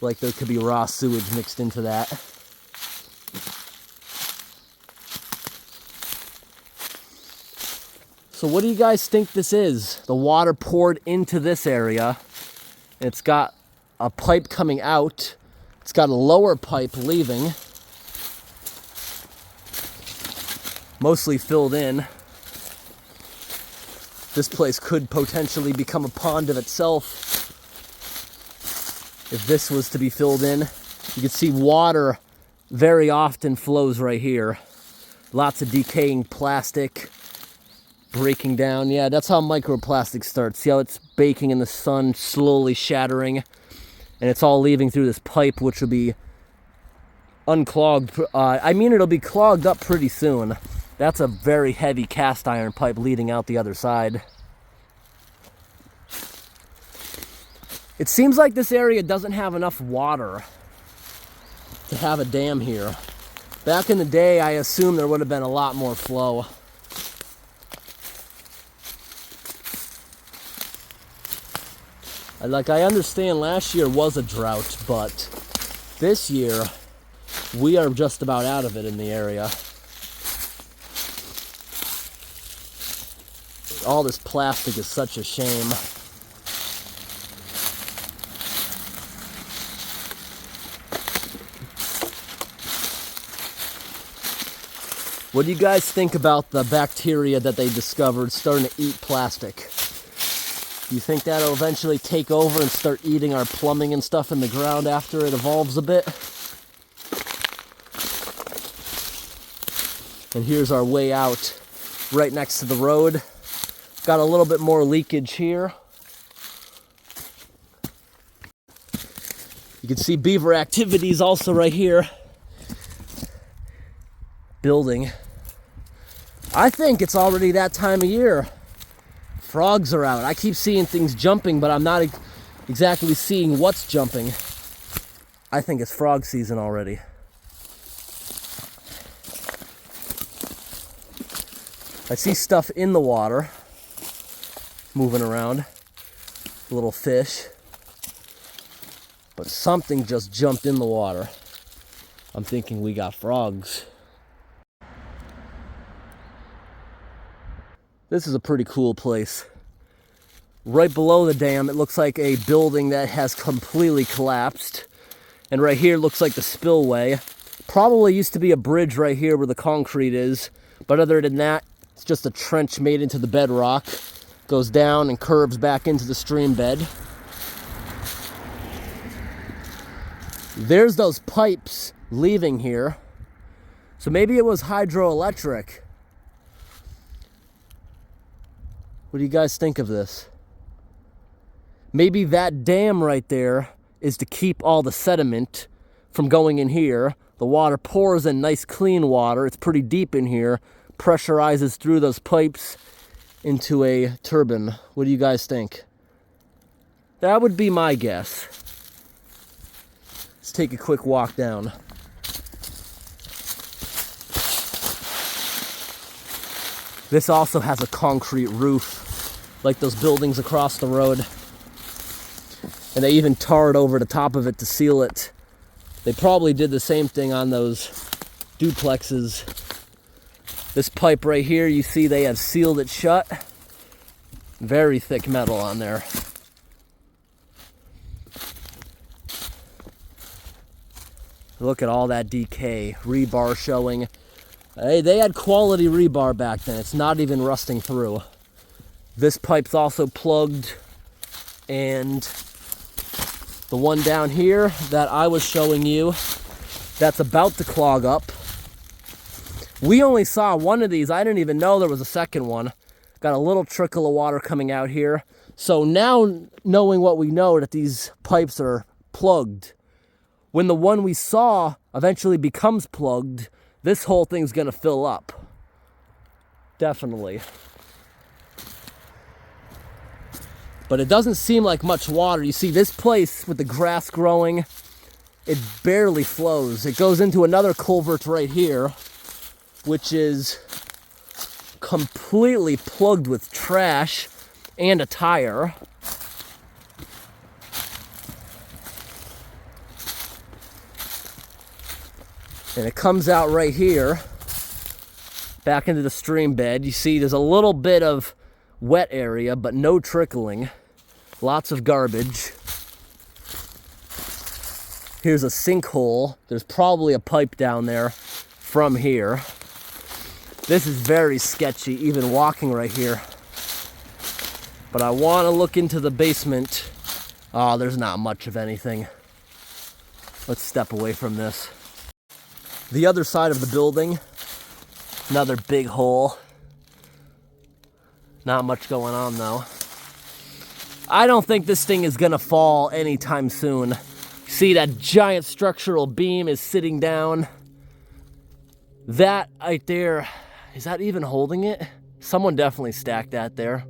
A: like there could be raw sewage mixed into that. So what do you guys think this is? The water poured into this area. It's got a pipe coming out. It's got a lower pipe leaving. Mostly filled in. This place could potentially become a pond of itself if this was to be filled in. You can see water very often flows right here. Lots of decaying plastic. Breaking down. Yeah, that's how microplastic starts. See how it's baking in the sun, slowly shattering, and it's all leaving through this pipe, which will be unclogged. It'll be clogged up pretty soon. That's a very heavy cast iron pipe leading out the other side. It seems like this area doesn't have enough water to have a dam here. Back in the day, I assume there would have been a lot more flow. I understand last year was a drought, but this year we are just about out of it in the area. All this plastic is such a shame. What do you guys think about the bacteria that they discovered starting to eat plastic? Do you think that'll eventually take over and start eating our plumbing and stuff in the ground after it evolves a bit? And here's our way out, right next to the road. Got a little bit more leakage here. You can see beaver activities also right here. Building. I think it's already that time of year. Frogs are out. I keep seeing things jumping, but I'm not exactly seeing what's jumping. I think it's frog season already. I see stuff in the water moving around. Little fish. But something just jumped in the water. I'm thinking we got frogs. This is a pretty cool place. Right below the dam, it looks like a building that has completely collapsed. And right here looks like the spillway. Probably used to be a bridge right here where the concrete is. But other than that, it's just a trench made into the bedrock. Goes down and curves back into the stream bed. There's those pipes leaving here. So maybe it was hydroelectric. What do you guys think of this? Maybe that dam right there is to keep all the sediment from going in here. The water pours in nice clean water. It's pretty deep in here. Pressurizes through those pipes into a turbine. What do you guys think? That would be my guess. Let's take a quick walk down. This also has a concrete roof, like those buildings across the road. And they even tarred over the top of it to seal it. They probably did the same thing on those duplexes. This pipe right here, you see they have sealed it shut. Very thick metal on there. Look at all that decay. Rebar showing. Hey, they had quality rebar back then. It's not even rusting through. This pipe's also plugged. And the one down here that I was showing you, that's about to clog up. We only saw one of these. I didn't even know there was a second one. Got a little trickle of water coming out here. So now, knowing what we know, that these pipes are plugged, when the one we saw eventually becomes plugged, this whole thing's gonna fill up. Definitely. But it doesn't seem like much water. You see this place with the grass growing, it barely flows. It goes into another culvert right here, which is completely plugged with trash and a tire. And it comes out right here, back into the stream bed. You see there's a little bit of wet area, but no trickling. Lots of garbage. Here's a sinkhole. There's probably a pipe down there from here. This is very sketchy, even walking right here. But I want to look into the basement. Oh, there's not much of anything. Let's step away from this. The other side of the building, another big hole. Not much going on though. I don't think this thing is gonna fall anytime soon. See, that giant structural beam is sitting down. That right there, is that even holding it? Someone definitely stacked that there.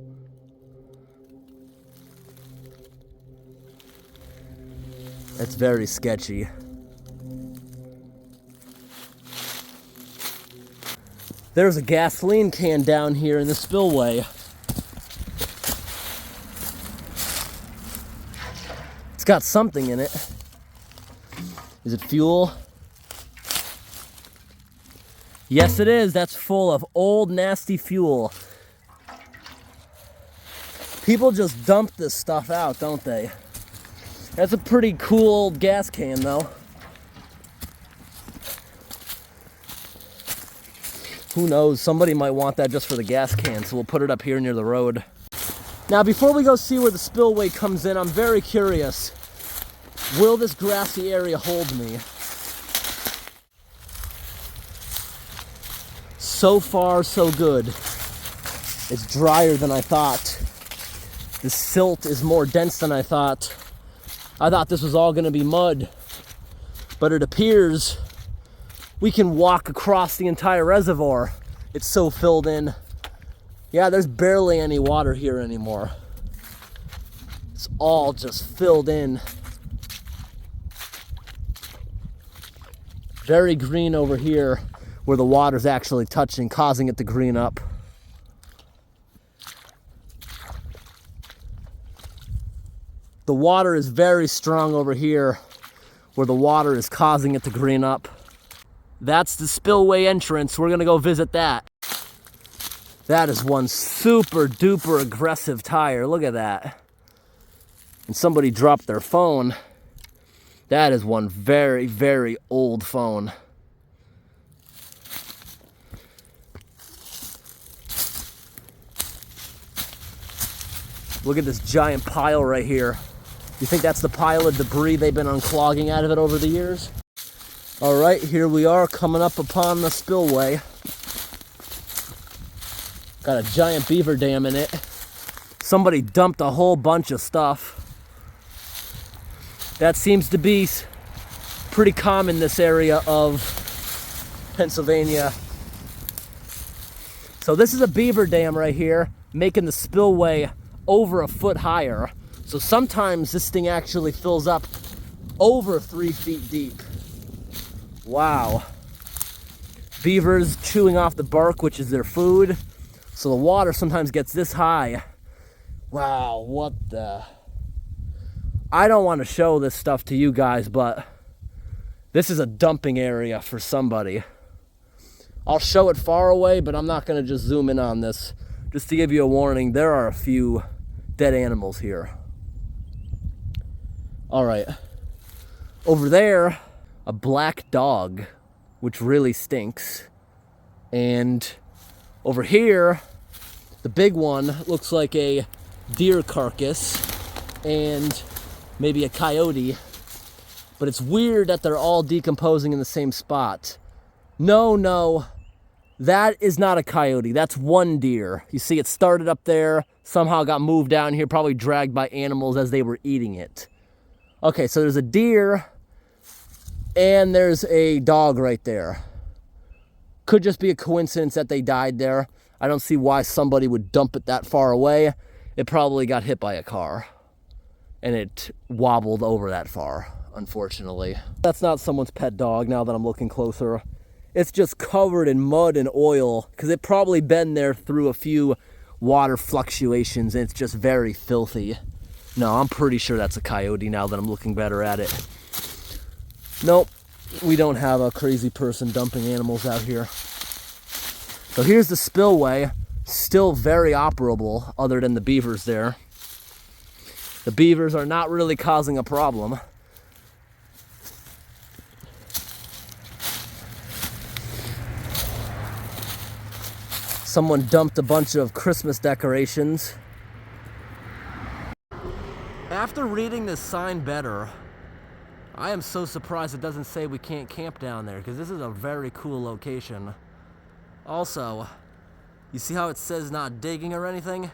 A: That's very sketchy. There's a gasoline can down here in the spillway. It's got something in it. Is it fuel? Yes, it is. That's full of old, nasty fuel. People just dump this stuff out, don't they? That's a pretty cool old gas can, though. Who knows? Somebody might want that just for the gas can, so we'll put it up here near the road. Now, before we go see where the spillway comes in, I'm very curious. Will this grassy area hold me? So far, so good. It's drier than I thought. The silt is more dense than I thought. I thought this was all going to be mud. But it appears we can walk across the entire reservoir. It's so filled in. Yeah, there's barely any water here anymore. It's all just filled in. Very green over here where the water's actually touching, causing it to green up. The water is very strong over here where the water is causing it to green up. That's the spillway entrance. We're gonna go visit that. That is one super duper aggressive tire. Look at that. And somebody dropped their phone. That is one very, very old phone. Look at this giant pile right here. You think that's the pile of debris they've been unclogging out of it over the years? All right, here we are coming up upon the spillway. Got a giant beaver dam in it. Somebody dumped a whole bunch of stuff. That seems to be pretty common in this area of Pennsylvania. So this is a beaver dam right here, making the spillway over a foot higher. So sometimes this thing actually fills up over 3 feet deep. Wow. Beavers chewing off the bark, which is their food. So the water sometimes gets this high. Wow, what the... I don't want to show this stuff to you guys, but this is a dumping area for somebody. I'll show it far away, but I'm not going to just zoom in on this. Just to give you a warning, there are a few dead animals here. All right. Over there, a black dog, which really stinks. And over here, the big one looks like a deer carcass and maybe a coyote. But it's weird that they're all decomposing in the same spot. No, That is not a coyote. That's one deer. You see, it started up there, somehow got moved down here, probably dragged by animals as they were eating it. Okay, so there's a deer, and there's a dog right there. Could just be a coincidence that they died there. I don't see why somebody would dump it that far away. It probably got hit by a car, and it wobbled over that far, unfortunately. That's not someone's pet dog now that I'm looking closer. It's just covered in mud and oil because it probably been there through a few water fluctuations, and it's just very filthy. No, I'm pretty sure that's a coyote now that I'm looking better at it. Nope, we don't have a crazy person dumping animals out here. So here's the spillway, still very operable other than the beavers there. The beavers are not really causing a problem. Someone dumped a bunch of Christmas decorations. After reading this sign better, I am so surprised it doesn't say we can't camp down there, because this is a very cool location. Also, you see how it says not digging or anything?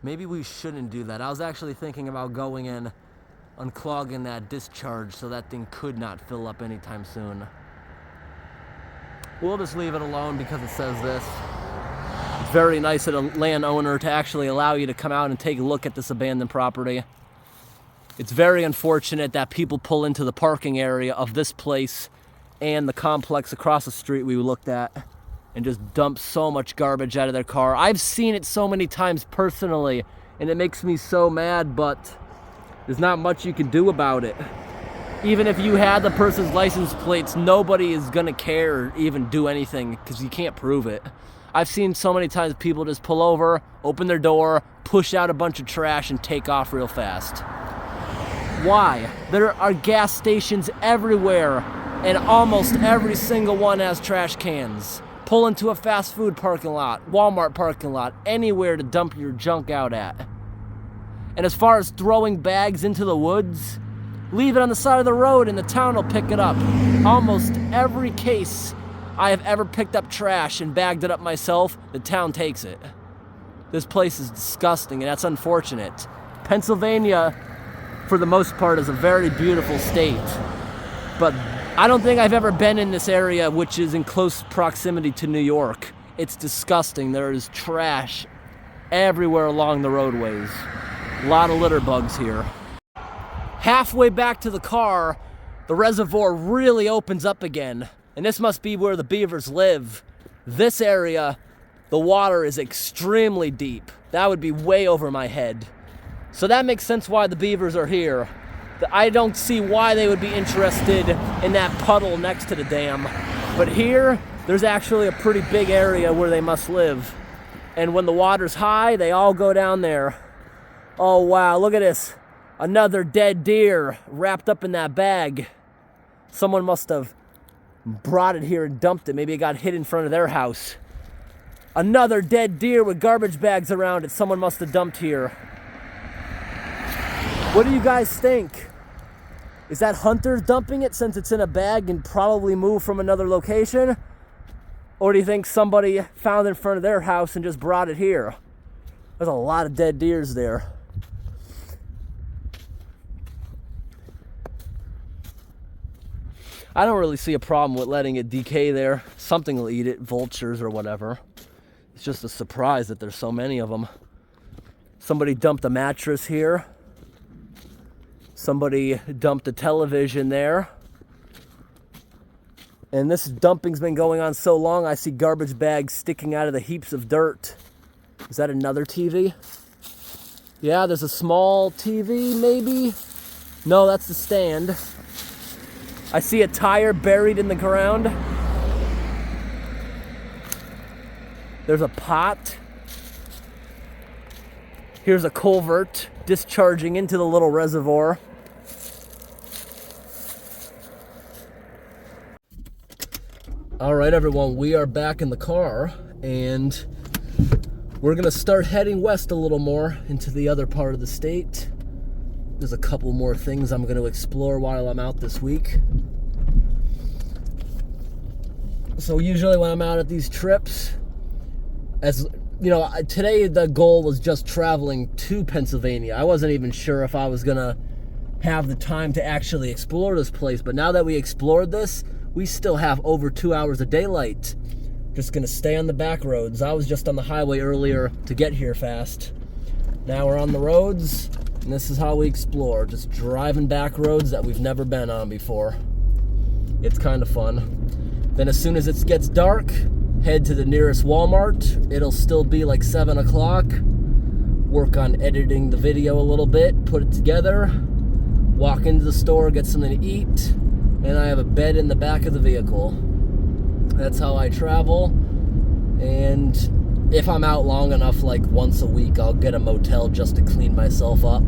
A: Maybe we shouldn't do that. I was actually thinking about going in, unclogging that discharge so that thing could not fill up anytime soon. We'll just leave it alone because it says this. It's very nice of a landowner to actually allow you to come out and take a look at this abandoned property. It's very unfortunate that people pull into the parking area of this place and the complex across the street we looked at and just dump so much garbage out of their car. I've seen it so many times personally, and it makes me so mad, but there's not much you can do about it. Even if you had the person's license plates, nobody is gonna care or even do anything because you can't prove it. I've seen so many times people just pull over, open their door, push out a bunch of trash, and take off real fast. Why? There are gas stations everywhere, and almost every single one has trash cans. Pull into a fast food parking lot, Walmart parking lot, anywhere to dump your junk out at. And as far as throwing bags into the woods, leave it on the side of the road and the town will pick it up. Almost every case I have ever picked up trash and bagged it up myself, the town takes it. This place is disgusting, and that's unfortunate. Pennsylvania, for the most part, is a very beautiful state. But I don't think I've ever been in this area, which is in close proximity to New York. It's disgusting. There is trash everywhere along the roadways. A lot of litter bugs here. Halfway back to the car, the reservoir really opens up again, and this must be where the beavers live. This area, the water is extremely deep. That would be way over my head. So that makes sense why the beavers are here. I don't see why they would be interested in that puddle next to the dam. But here, there's actually a pretty big area where they must live. And when the water's high, they all go down there. Oh wow, look at this. Another dead deer wrapped up in that bag. Someone must have brought it here and dumped it. Maybe it got hid in front of their house. Another dead deer with garbage bags around it. Someone must have dumped here. What do you guys think? Is that hunters dumping it since it's in a bag and probably moved from another location? Or do you think somebody found it in front of their house and just brought it here? There's a lot of dead deers there. I don't really see a problem with letting it decay there. Something will eat it, vultures or whatever. It's just a surprise that there's so many of them. Somebody dumped a mattress here. Somebody dumped a television there. And this dumping's been going on so long, I see garbage bags sticking out of the heaps of dirt. Is that another TV? Yeah, there's a small TV, maybe? No, that's the stand. I see a tire buried in the ground. There's a pot. Here's a culvert discharging into the little reservoir. All right, everyone, we are back in the car, and we're gonna start heading west a little more into the other part of the state. There's a couple more things I'm gonna explore while I'm out this week. So usually when I'm out at these trips, as you know, today the goal was just traveling to Pennsylvania. I wasn't even sure if I was gonna have the time to actually explore this place, but now that we explored this, we still have over 2 hours of daylight. Just gonna stay on the back roads. I was just on the highway earlier to get here fast. Now we're on the roads, and this is how we explore, just driving back roads that we've never been on before. It's kind of fun. Then as soon as it gets dark, head to the nearest Walmart. It'll still be like 7 o'clock. Work on editing the video a little bit, put it together, walk into the store, get something to eat, and I have a bed in the back of the vehicle. That's how I travel. And if I'm out long enough, like once a week, I'll get a motel just to clean myself up.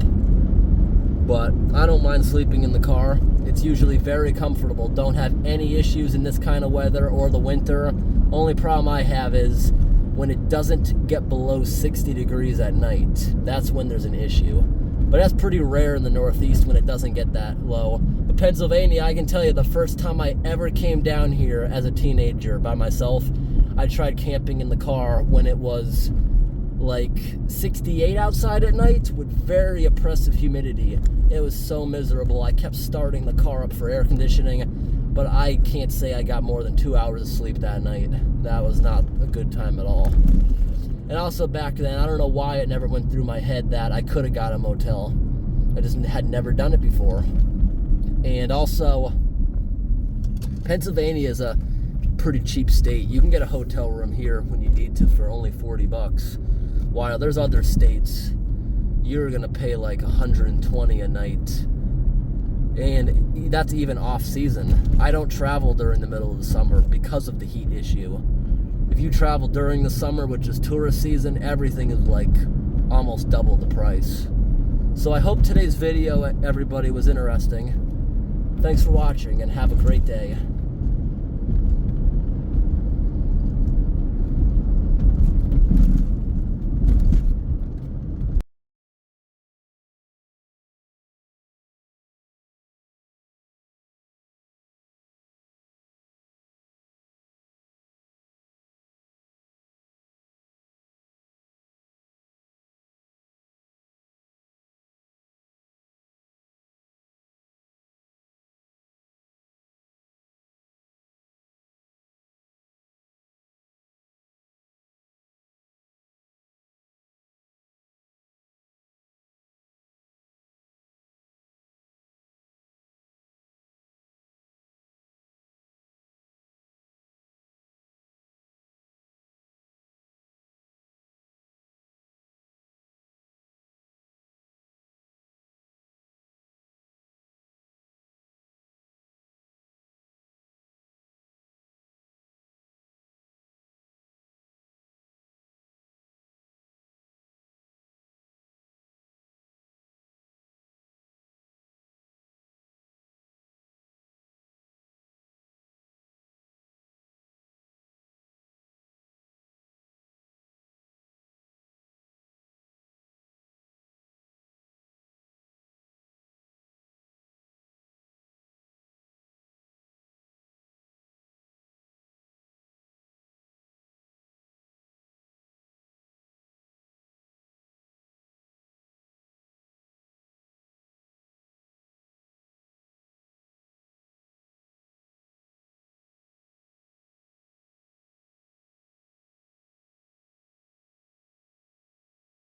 A: But I don't mind sleeping in the car. It's usually very comfortable. Don't have any issues in this kind of weather or the winter. Only problem I have is when it doesn't get below 60 degrees at night. That's when there's an issue. But that's pretty rare in the Northeast when it doesn't get that low. But Pennsylvania, I can tell you, the first time I ever came down here as a teenager by myself, I tried camping in the car when it was like 68 outside at night with very oppressive humidity. It was so miserable. I kept starting the car up for air conditioning, but I can't say I got more than 2 hours of sleep that night. That was not a good time at all. And also back then, I don't know why it never went through my head that I could have got a motel. I just had never done it before. And also, Pennsylvania is a pretty cheap state. You can get a hotel room here when you need to for only $40. While there's other states, you're gonna pay like $120 a night. And that's even off season. I don't travel during the middle of the summer because of the heat issue. If you travel during the summer, which is tourist season, everything is like almost double the price. So I hope today's video, everybody, was interesting. Thanks for watching and have a great day.